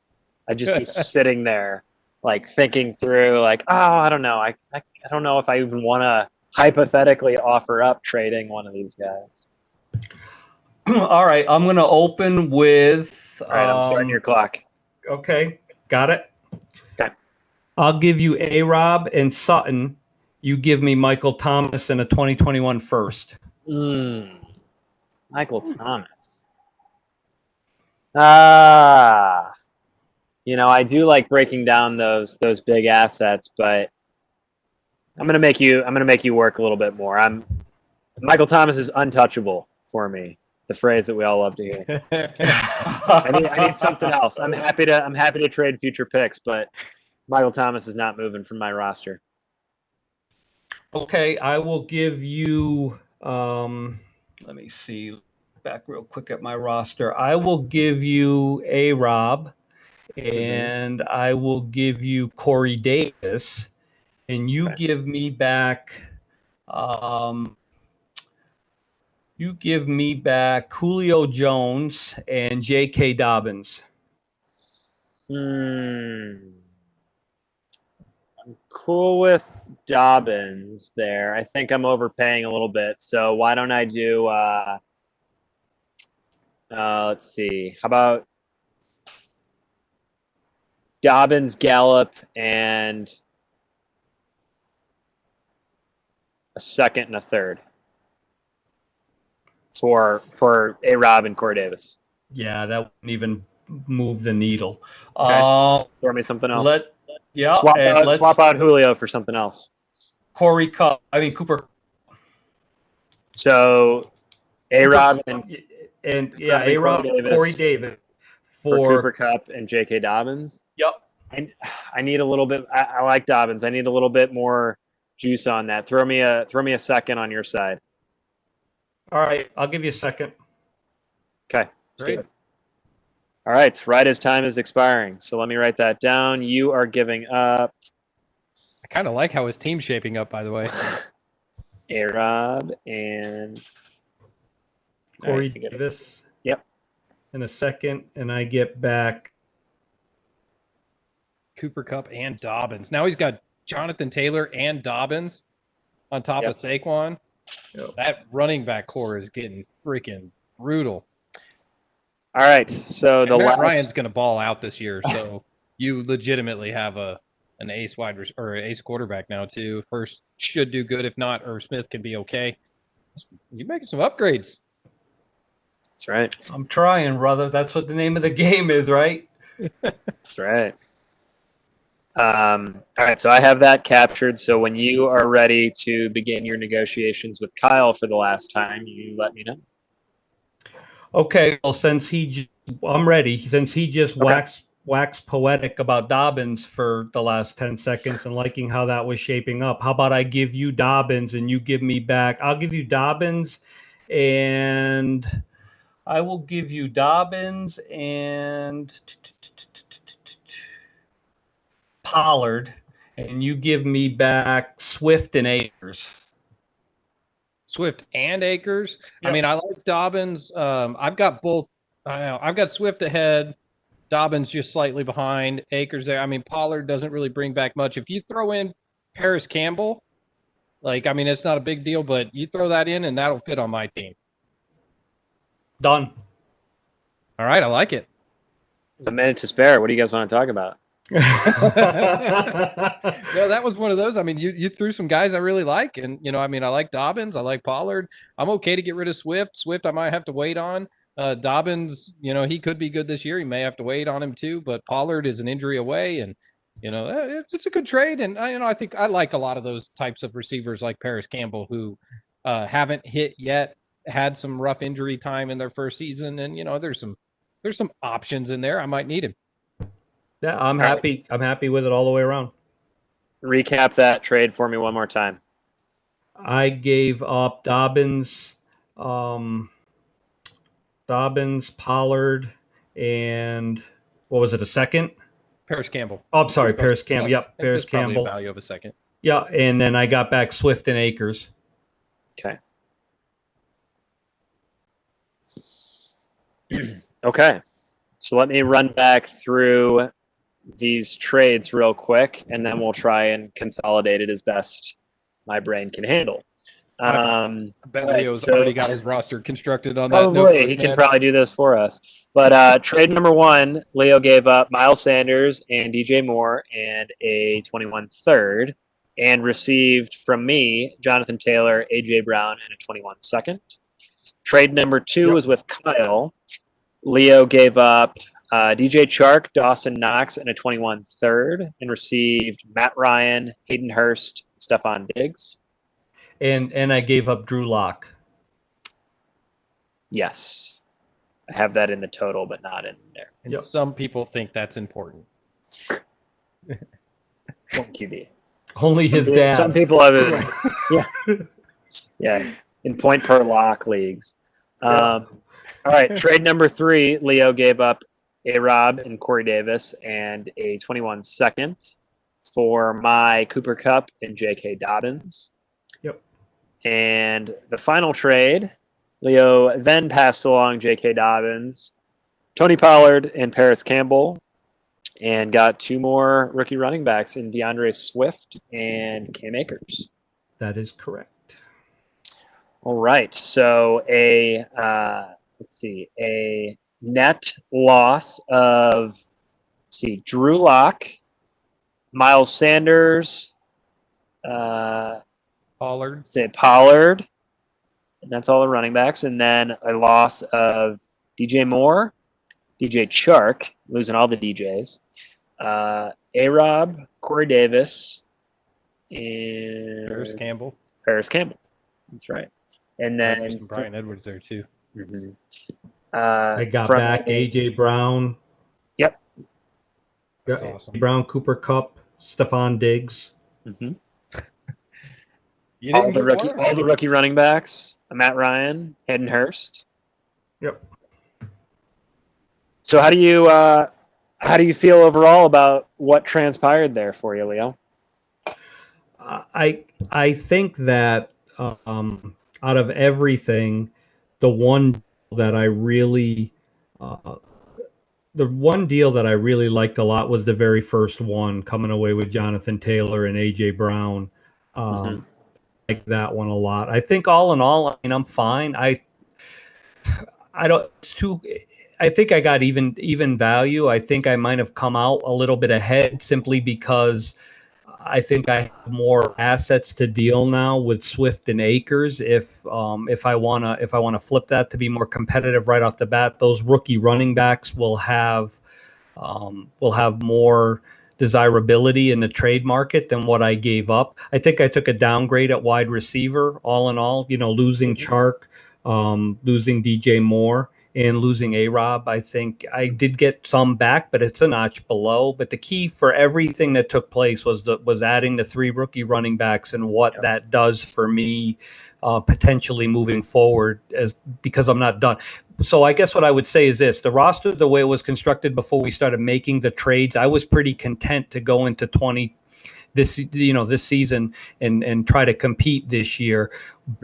I'd just be sitting there, like thinking through, like, oh, I don't know. I don't know if I even want to hypothetically offer up trading one of these guys. All right, I'm going to open with. All right, I'm starting your clock. Okay, got it. Okay. I'll give you A-Rob and Sutton. You give me Michael Thomas and a 2021 first. Michael Thomas. I do like breaking down those big assets, but I'm gonna make you work a little bit more. Michael Thomas is untouchable for me. The phrase that we all love to hear. I need something else. I'm happy to trade future picks, but Michael Thomas is not moving from my roster. Okay, I will give you. Let me see. Back real quick at my roster. I will give you A-Rob, and I will give you Corey Davis, and you give me back. You give me back Julio Jones and J.K. Dobbins. I'm cool with Dobbins there. I think I'm overpaying a little bit. So why don't I do, let's see. How about Dobbins, Gallup, and a second and a third for A-Rob and Corey Davis. Yeah, that wouldn't even move the needle. Okay. Throw me something else. Swap out Julio for something else. Cooper. So A-Rob and A-Rob, Corey Davis for Cooper Kupp and J.K. Dobbins. Yep. I need a little bit. I like Dobbins. I need a little bit more juice on that. Throw me a second on your side. All right, I'll give you a second. Okay. Great. All right. Right as time is expiring. So let me write that down. You are giving up I kind of like how his team's shaping up, by the way. A-Rob and Corey you get it. Davis. Yep. In a second, and I get back. Cooper Kupp and Dobbins. Now he's got Jonathan Taylor and Dobbins on top of Saquon. Yep. That running back core is getting freaking brutal. All right. So And the Matt last Ryan's going to ball out this year, so you legitimately have an ace or ace quarterback now too. Hurst should do good. If not, Irv Smith can be okay. You're making some upgrades. That's right. I'm trying, brother. That's what the name of the game is, right? That's right. All right, so I have that captured. So when you are ready to begin your negotiations with Kyle for the last time, you let me know. Okay. Well, I'm ready. Since he just waxed poetic about Dobbins for the last 10 seconds and liking how that was shaping up. How about I give you Dobbins and you give me back? I'll give you Dobbins, and I will give you Dobbins and Pollard, and you give me back Swift and Akers. Swift and Akers. Yep. I mean, I like Dobbins. I've got both. I've got Swift ahead. Dobbins just slightly behind. Akers there. I mean, Pollard doesn't really bring back much. If you throw in Paris Campbell, it's not a big deal, but you throw that in and that'll fit on my team. Done. All right, I like it. There's a minute to spare. What do you guys want to talk about? No, that was one of those. I mean, you threw some guys I really like, and I like Dobbins, I like Pollard. I'm okay to get rid of Swift. Swift, I might have to wait on. Dobbins, he could be good this year. He may have to wait on him too, but Pollard is an injury away, and it's a good trade. And I think I like a lot of those types of receivers like Paris Campbell who haven't hit yet, had some rough injury time in their first season, and there's some options in there. I might need him. Yeah, I'm happy. I'm happy with it all the way around. Recap that trade for me one more time. I gave up Dobbins, Pollard, and what was it? A second? Paris Campbell. Oh, I'm sorry, Paris Campbell. Yep, Paris Campbell. Probably a value of a second. Yeah, and then I got back Swift and Akers. Okay. Okay. So let me run back through these trades real quick, and then we'll try and consolidate it as best my brain can handle. I bet Leo's already got his roster constructed on probably, that. Probably, he can probably do this for us. But trade number one, Leo gave up Miles Sanders and DJ Moore and a 21 third, and received from me Jonathan Taylor, AJ Brown, and a 21 second. Trade number two was with Kyle. Leo gave up DJ Chark, Dawson Knox, and a 21 third, and received Matt Ryan, Hayden Hurst, Stephon Diggs. And I gave up Drew Lock. Yes. I have that in the total, but not in there. And some people think that's important. One QB. Only his dad. Some people have it. Yeah. In point per lock leagues. All right. Trade number three, Leo gave up A-Rob and Corey Davis and a 21 second for my Cooper Kupp and J.K. Dobbins. Yep. And the final trade, Leo then passed along J.K. Dobbins, Tony Pollard, and Paris Campbell, and got two more rookie running backs in DeAndre Swift and Cam Akers. That is correct. All right. So a net loss of, Drew Lock, Miles Sanders, Pollard, and that's all the running backs. And then a loss of DJ Moore, DJ Chark, losing all the DJs, A-Rob, Corey Davis, and Paris Campbell. That's right. And then Brian Edwards there too. Mm-hmm. I got back AJ Brown. Yep. That's awesome. Brown, Cooper Kupp, Stephon Diggs. Mm-hmm. All the rookie running backs, Matt Ryan, Hayden Hurst. Yep. So how do you feel overall about what transpired there for you, Leo? I think that out of everything, the one that I really the one deal that I really liked a lot was the very first one, coming away with Jonathan Taylor and AJ Brown. Like that one a lot. I think all in all, I mean, I'm fine. I don't too. I think I got even value. I think I might have come out a little bit ahead simply because I think I have more assets to deal now with Swift and Akers. If I wanna flip that to be more competitive right off the bat, those rookie running backs will have more desirability in the trade market than what I gave up. I think I took a downgrade at wide receiver, all in all, losing Chark, losing DJ Moore, and losing A-Rob. I think I did get some back, but it's a notch below. But the key for everything that took place was adding the 3 rookie running backs and what that does for me potentially moving forward, because I'm not done. So I guess what I would say is this: the roster, the way it was constructed before we started making the trades, I was pretty content to go into this season and try to compete this year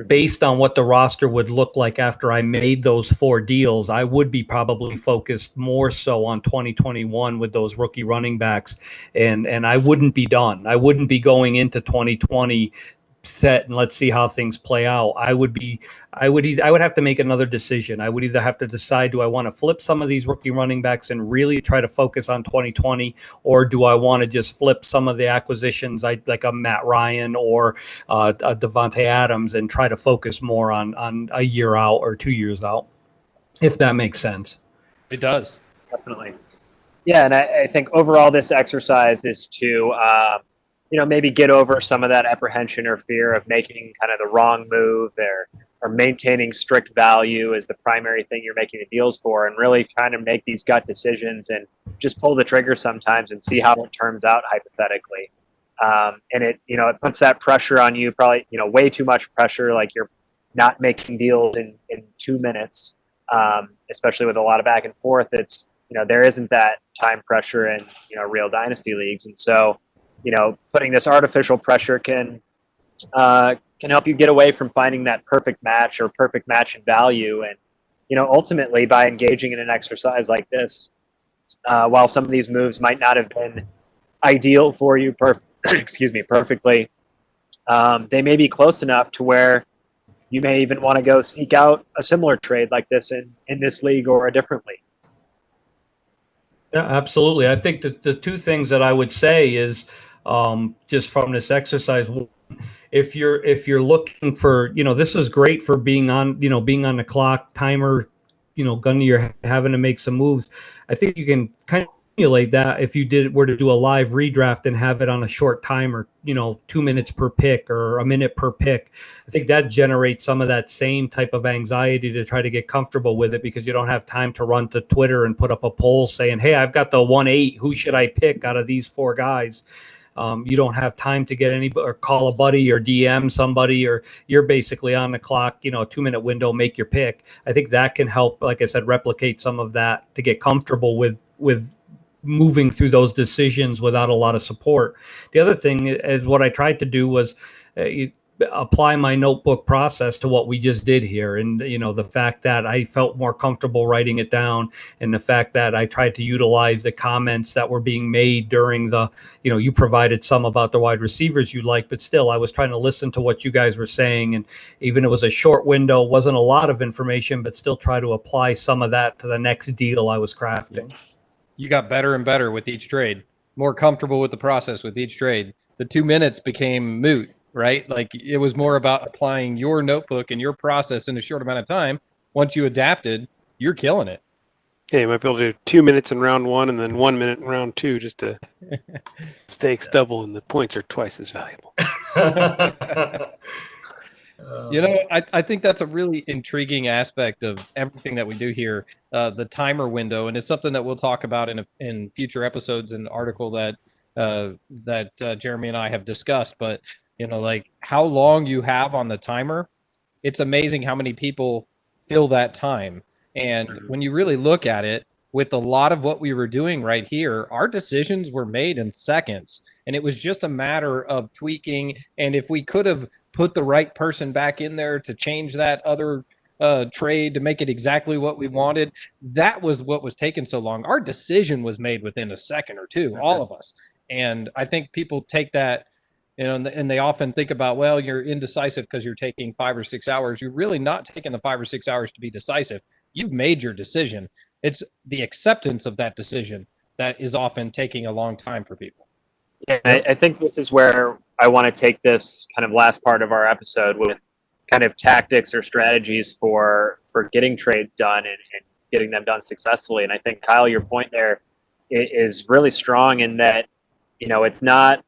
based on what the roster would look like after I made those 4 deals. I would be probably focused more so on 2021 with those rookie running backs, and I wouldn't be done. I wouldn't be going into 2020 set and let's see how things play out. I would have to make another decision. I would either have to decide, do I want to flip some of these rookie running backs and really try to focus on 2020, or do I want to just flip some of the acquisitions like a Matt Ryan or a Devontae Adams and try to focus more on a year out or 2 years out, if that makes sense. It does. Definitely. Yeah, and I think overall this exercise is to maybe get over some of that apprehension or fear of making kind of the wrong move, or maintaining strict value as the primary thing you're making the deals for, and really kind of make these gut decisions and just pull the trigger sometimes and see how it turns out hypothetically. And it puts that pressure on you, probably, way too much pressure, like you're not making deals in 2 minutes, especially with a lot of back and forth. It's, there isn't that time pressure in, real dynasty leagues. And so, putting this artificial pressure can help you get away from finding that perfect match or perfect match in value. And, ultimately by engaging in an exercise like this, while some of these moves might not have been ideal for you, perfectly, they may be close enough to where you may even want to go seek out a similar trade like this in this league or a different league. Yeah, absolutely. I think that the 2 things that I would say is, just from this exercise, if you're looking for, this is great for being on the clock, timer, gun to your head, having to make some moves. I think you can kind of emulate that if you were to do a live redraft and have it on a short timer, 2 minutes per pick or a minute per pick. I think that generates some of that same type of anxiety to try to get comfortable with it, because you don't have time to run to Twitter and put up a poll saying, hey, I've got the 1-8, who should I pick out of these 4 guys? You don't have time to get anybody or call a buddy or DM somebody, or you're basically on the clock, a 2-minute window, make your pick. I think that can help, like I said, replicate some of that to get comfortable with moving through those decisions without a lot of support. The other thing is what I tried to do was apply my notebook process to what we just did here. And, the fact that I felt more comfortable writing it down, and the fact that I tried to utilize the comments that were being made during the, you provided some about the wide receivers you like, but still I was trying to listen to what you guys were saying. And even it was a short window, wasn't a lot of information, but still try to apply some of that to the next deal I was crafting. You got better and better with each trade, more comfortable with the process with each trade. The 2 minutes became moot, right? Like, it was more about applying your notebook and your process in a short amount of time. Once you adapted, you're killing it. Yeah, you might be able to do 2 minutes in round 1 and then 1 minute in round 2 just to stake double, and the points are twice as valuable. I think that's a really intriguing aspect of everything that we do here, the timer window, and it's something that we'll talk about in future episodes, in an article that Jeremy and I have discussed. But like how long you have on the timer, it's amazing how many people fill that time. And when you really look at it, with a lot of what we were doing right here, our decisions were made in seconds, and it was just a matter of tweaking. And if we could have put the right person back in there to change that other trade to make it exactly what we wanted, that was what was taking so long. Our decision was made within a second or two, all of us. And I think people take that, and they often think about, well, you're indecisive because you're taking 5 or 6 hours. You're really not taking the 5 or 6 hours to be decisive. You've made your decision. It's the acceptance of that decision that is often taking a long time for people. Yeah, I think this is where I want to take this kind of last part of our episode with kind of tactics or strategies for getting trades done and getting them done successfully. And I think, Kyle, your point there is really strong in that, it's not,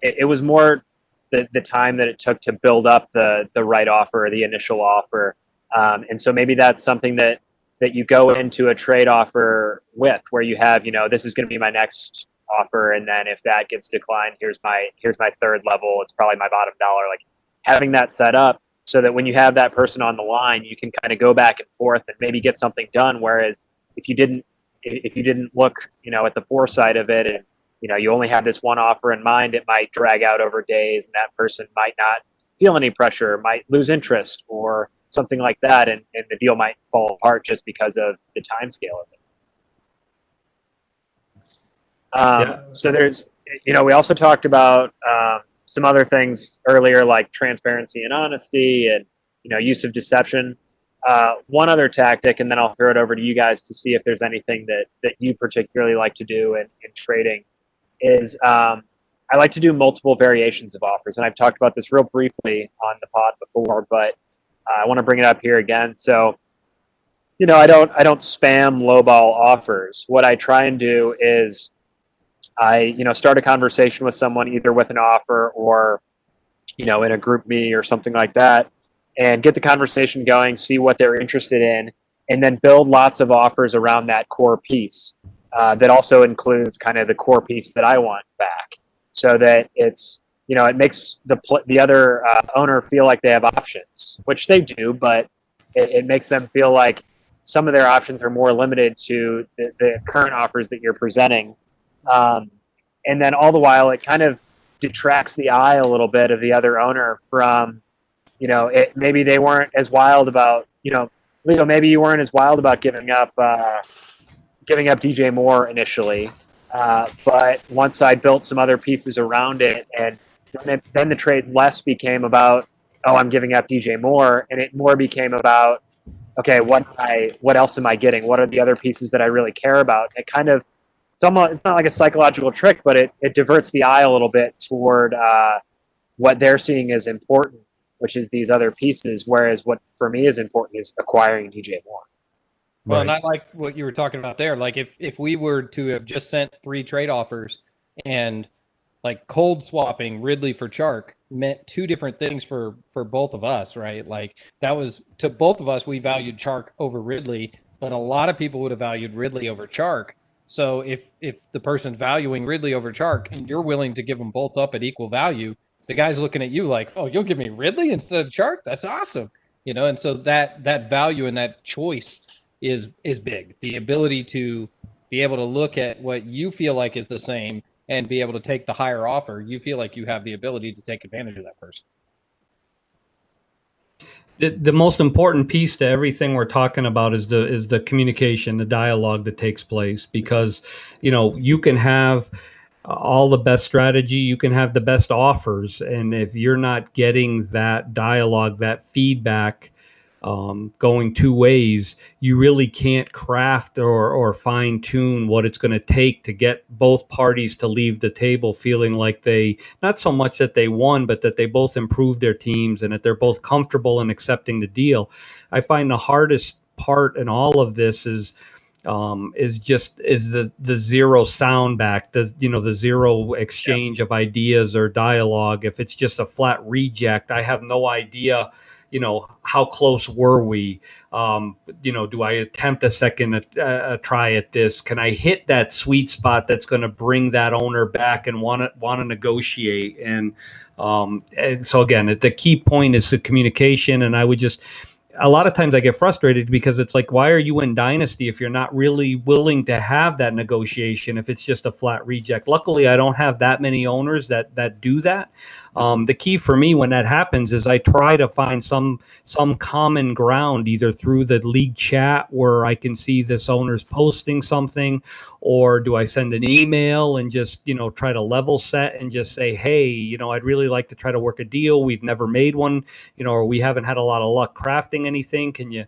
it was more the time that it took to build up the right offer, the initial offer. And so maybe that's something that you go into a trade offer with, where you have, this is going to be my next offer. And then if that gets declined, here's my third level. It's probably my bottom dollar. Like, having that set up so that when you have that person on the line, you can kind of go back and forth and maybe get something done. Whereas if you didn't look, at the foresight of it, and you only have this one offer in mind, it might drag out over days, and that person might not feel any pressure, might lose interest or something like that, and the deal might fall apart just because of the time scale of it. So there's, we also talked about some other things earlier, like transparency and honesty and, use of deception. One other tactic, and then I'll throw it over to you guys to see if there's anything that you particularly like to do in trading, is I like to do multiple variations of offers. And I've talked about this real briefly on the pod before, but I want to bring it up here again. So, I don't spam lowball offers. What I try and do is I, start a conversation with someone, either with an offer or, in a group me or something like that, and get the conversation going, see what they're interested in, and then build lots of offers around that core piece that also includes kind of the core piece that I want back, so that it's, it makes the other owner feel like they have options, which they do, but it makes them feel like some of their options are more limited to the current offers that you're presenting. And then all the while, it kind of detracts the eye a little bit of the other owner from, maybe they weren't as wild about, Leo, maybe you weren't as wild about giving up DJ Moore initially. But once I built some other pieces around it, and then the trade less became about, oh, I'm giving up DJ Moore, and it more became about, okay, what else am I getting? What are the other pieces that I really care about? It kind of, it's not like a psychological trick, but it diverts the eye a little bit toward what they're seeing as important, which is these other pieces. Whereas what for me is important is acquiring DJ Moore. Well, and I like what you were talking about there. Like if we were to have just sent 3 trade offers, and like cold swapping Ridley for Chark meant 2 different things for both of us, right? Like that was, to both of us, we valued Chark over Ridley, but a lot of people would have valued Ridley over Chark. So if the person's valuing Ridley over Chark and you're willing to give them both up at equal value, the guy's looking at you like, oh, you'll give me Ridley instead of Chark? That's awesome. And so that value and that choice is big. The ability to be able to look at what you feel like is the same and be able to take the higher offer, you feel like you have the ability to take advantage of that person. The most important piece to everything we're talking about is the communication, the dialogue that takes place, because you can have all the best strategy, you can have the best offers, and if you're not getting that dialogue, that feedback going 2 ways, you really can't craft or fine tune what it's going to take to get both parties to leave the table feeling like they, not so much that they won, but that they both improved their teams and that they're both comfortable in accepting the deal. I find the hardest part in all of this is the zero sound back, the zero exchange of ideas or dialogue. If it's just a flat reject, I have no idea how close were we? Do I attempt a second try at this? Can I hit that sweet spot that's going to bring that owner back and want to negotiate? And so again, the key point is the communication. And I would just, a lot of times I get frustrated because it's like, why are you in Dynasty if you're not really willing to have that negotiation if it's just a flat reject? Luckily, I don't have that many owners that do that. The key for me when that happens is I try to find some common ground, either through the league chat where I can see this owner's posting something, or do I send an email and just, try to level set and just say, hey, I'd really like to try to work a deal. We've never made one, or we haven't had a lot of luck crafting anything. Can you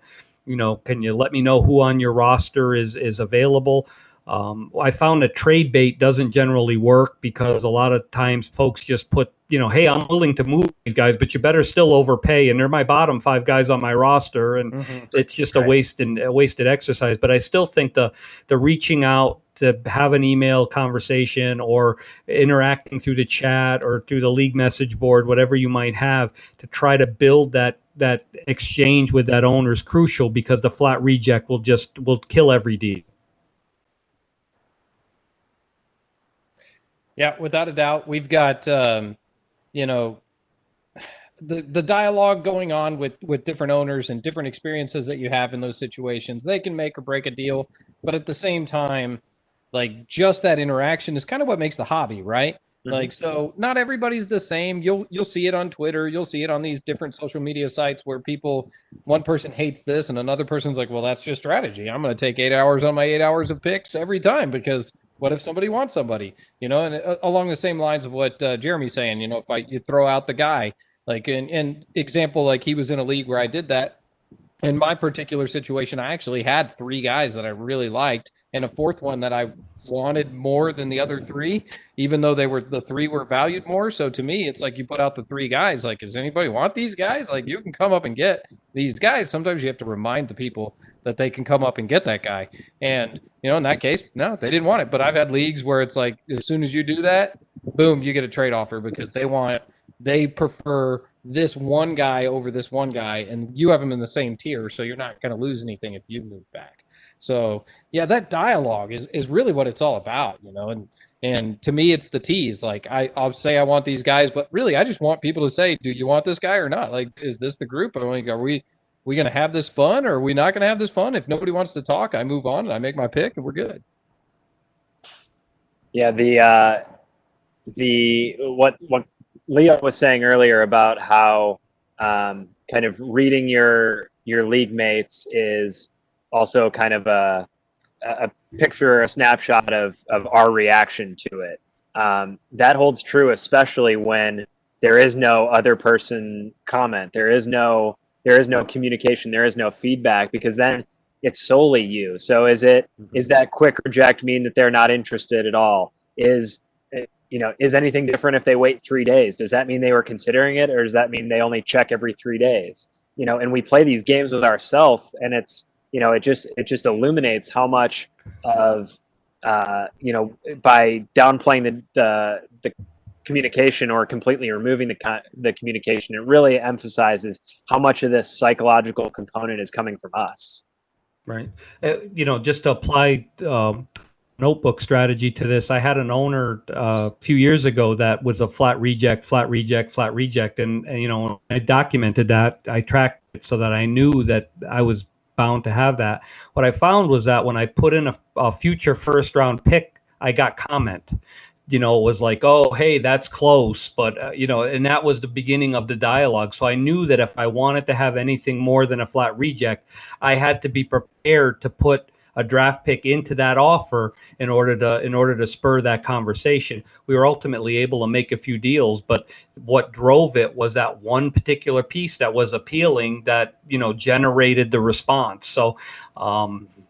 let me know who on your roster is available? I found that trade bait doesn't generally work because a lot of times folks just put, hey, I'm willing to move these guys, but you better still overpay. And they're my bottom 5 guys on my roster. And it's just a wasted exercise. But I still think the reaching out to have an email conversation or interacting through the chat or through the league message board, whatever you might have, to try to build that exchange with that owner is crucial, because the flat reject will kill every deal. Yeah, without a doubt. We've got, the dialogue going on with different owners and different experiences that you have in those situations. They can make or break a deal, but at the same time, like, just that interaction is kind of what makes the hobby, right? Like, so not everybody's the same. You'll see it on Twitter. You'll see it on these different social media sites where one person hates this and another person's like, well, that's just strategy. I'm going to take 8 hours on my 8 hours of picks every time, because what if somebody wants somebody, and along the same lines of what Jeremy's saying, if you throw out the guy, like in example, like he was in a league where I did that. In my particular situation, I actually had 3 guys that I really liked and a 4th one that I wanted more than the other 3, even though the 3 were valued more. So to me, it's like you put out the 3 guys, like, does anybody want these guys? Like, you can come up and get these guys. Sometimes you have to remind the people that they can come up and get that guy. And, in that case, no, they didn't want it. But I've had leagues where it's like, as soon as you do that, boom, you get a trade offer because they prefer this one guy over this one guy, and you have them in the same tier, so you're not going to lose anything if you move back. So yeah, that dialogue is really what it's all about, and to me, it's the tease. Like, I'll say I want these guys, but really I just want people to say, do you want this guy or not? Like, is this the group? I'm like, are we going to have this fun, or are we not going to have this fun? If nobody wants to talk, I move on and I make my pick and we're good. Yeah. What Leo was saying earlier about how kind of reading your league mates is also kind of a picture, a snapshot of our reaction to it. That holds true, especially when there is no other person comment. There is no communication. There is no feedback, because then it's solely you. So is that quick reject mean that they're not interested at all? Is anything different if they wait 3 days? Does that mean they were considering it, or does that mean they only check every 3 days? And we play these games with ourselves, and it's, it just illuminates how much of, by downplaying the communication or completely removing the communication, it really emphasizes how much of this psychological component is coming from us. Right. Just to apply notebook strategy to this, I had an owner a few years ago that was a flat reject, and I documented that. I tracked it so that I knew that I was bound to have that. What I found was that when I put in a future first round pick, I got comment. It was like, oh, hey, that's close, but and that was the beginning of the dialogue. So I knew that if I wanted to have anything more than a flat reject, I had to be prepared to put a draft pick into that offer in order to spur that conversation. We were ultimately able to make a few deals, but what drove it was that one particular piece that was appealing that, generated the response. So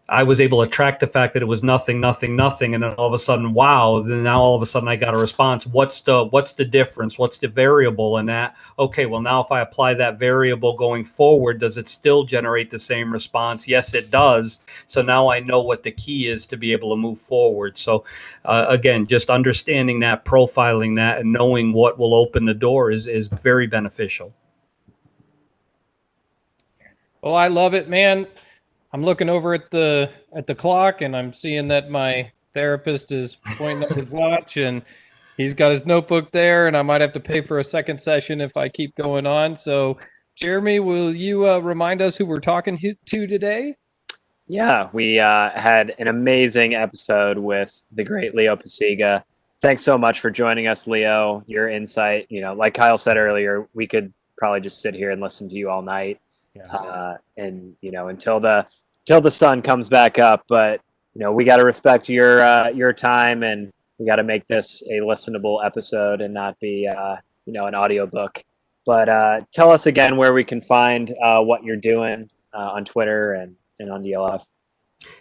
I was able to track the fact that it was nothing, and then all of a sudden, wow! Then now all of a sudden I got a response. What's the difference? What's the variable in that? Okay, well now if I apply that variable going forward, does it still generate the same response? Yes, it does. So now I know what the key is to be able to move forward. So again, just understanding that, profiling that, and knowing what will open the door is very beneficial. Well, I love it, man. I'm looking over at the clock, and I'm seeing that my therapist is pointing at his watch, and he's got his notebook there, and I might have to pay for a second session if I keep going on. So Jeremy, will you remind us who we're talking to today? Yeah, we had an amazing episode with the great Leo Paciga. Thanks so much for joining us, Leo. Your insight, like Kyle said earlier, we could probably just sit here and listen to you all night, and until the sun comes back up. But we got to respect your time, and we got to make this a listenable episode and not be an audiobook. But tell us again where we can find what you're doing on Twitter and on DLF.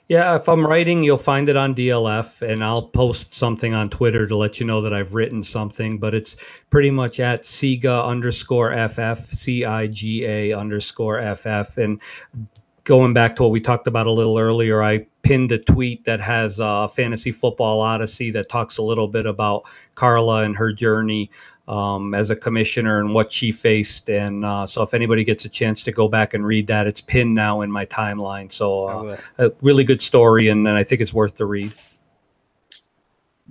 Yeah, if I'm writing, you'll find it on DLF, and I'll post something on Twitter to let you know that I've written something. But it's pretty much at Ciga_FF, CIGA_FF. And going back to what we talked about a little earlier, I pinned a tweet that has Fantasy Football Odyssey that talks a little bit about Carla and her journey as a commissioner and what she faced. And so if anybody gets a chance to go back and read that, it's pinned now in my timeline. So a really good story, and I think it's worth the read.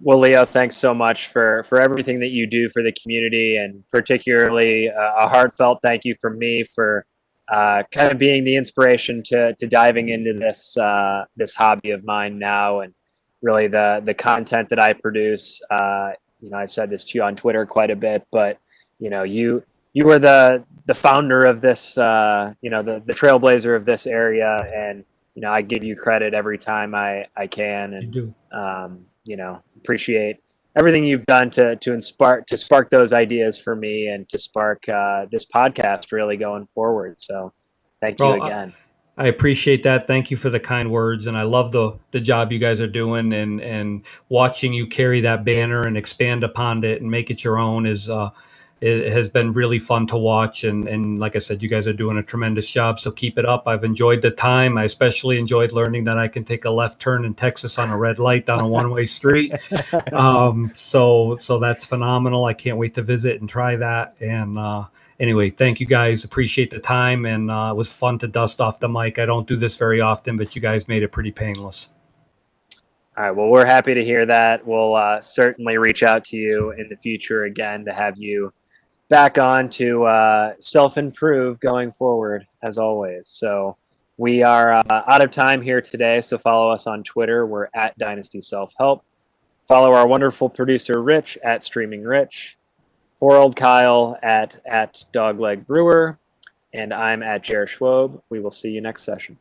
Well, Leo, thanks so much for everything that you do for the community, and particularly a heartfelt thank you from me for kind of being the inspiration to diving into this hobby of mine now, and really the content that I produce. I've said this to you on Twitter quite a bit, but you were the founder of this, the trailblazer of this area, and I give you credit every time I can, and You do. Appreciate everything you've done to spark those ideas for me, and to spark this podcast really going forward. So thank you again. I appreciate that. Thank you for the kind words, and I love the job you guys are doing, and watching you carry that banner and expand upon it and make it your own it has been really fun to watch. And like I said, you guys are doing a tremendous job. So keep it up. I've enjoyed the time. I especially enjoyed learning that I can take a left turn in Texas on a red light down a one-way street. So that's phenomenal. I can't wait to visit and try that. And anyway, thank you guys. Appreciate the time. And it was fun to dust off the mic. I don't do this very often, but you guys made it pretty painless. All right. Well, we're happy to hear that. We'll certainly reach out to you in the future again to have you back on to self-improve going forward, as always. So we are out of time here today. So follow us on Twitter. We're at Dynasty Self Help. Follow our wonderful producer, Rich, at Streaming Rich. Poor old Kyle at Dogleg Brewer. And I'm at Jer Schwob. We will see you next session.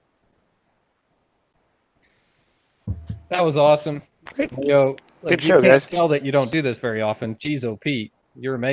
That was awesome. Great. Leo, Good you show, can't guys. tell that you don't do this very often. Jeez, oh Pete, you're amazing.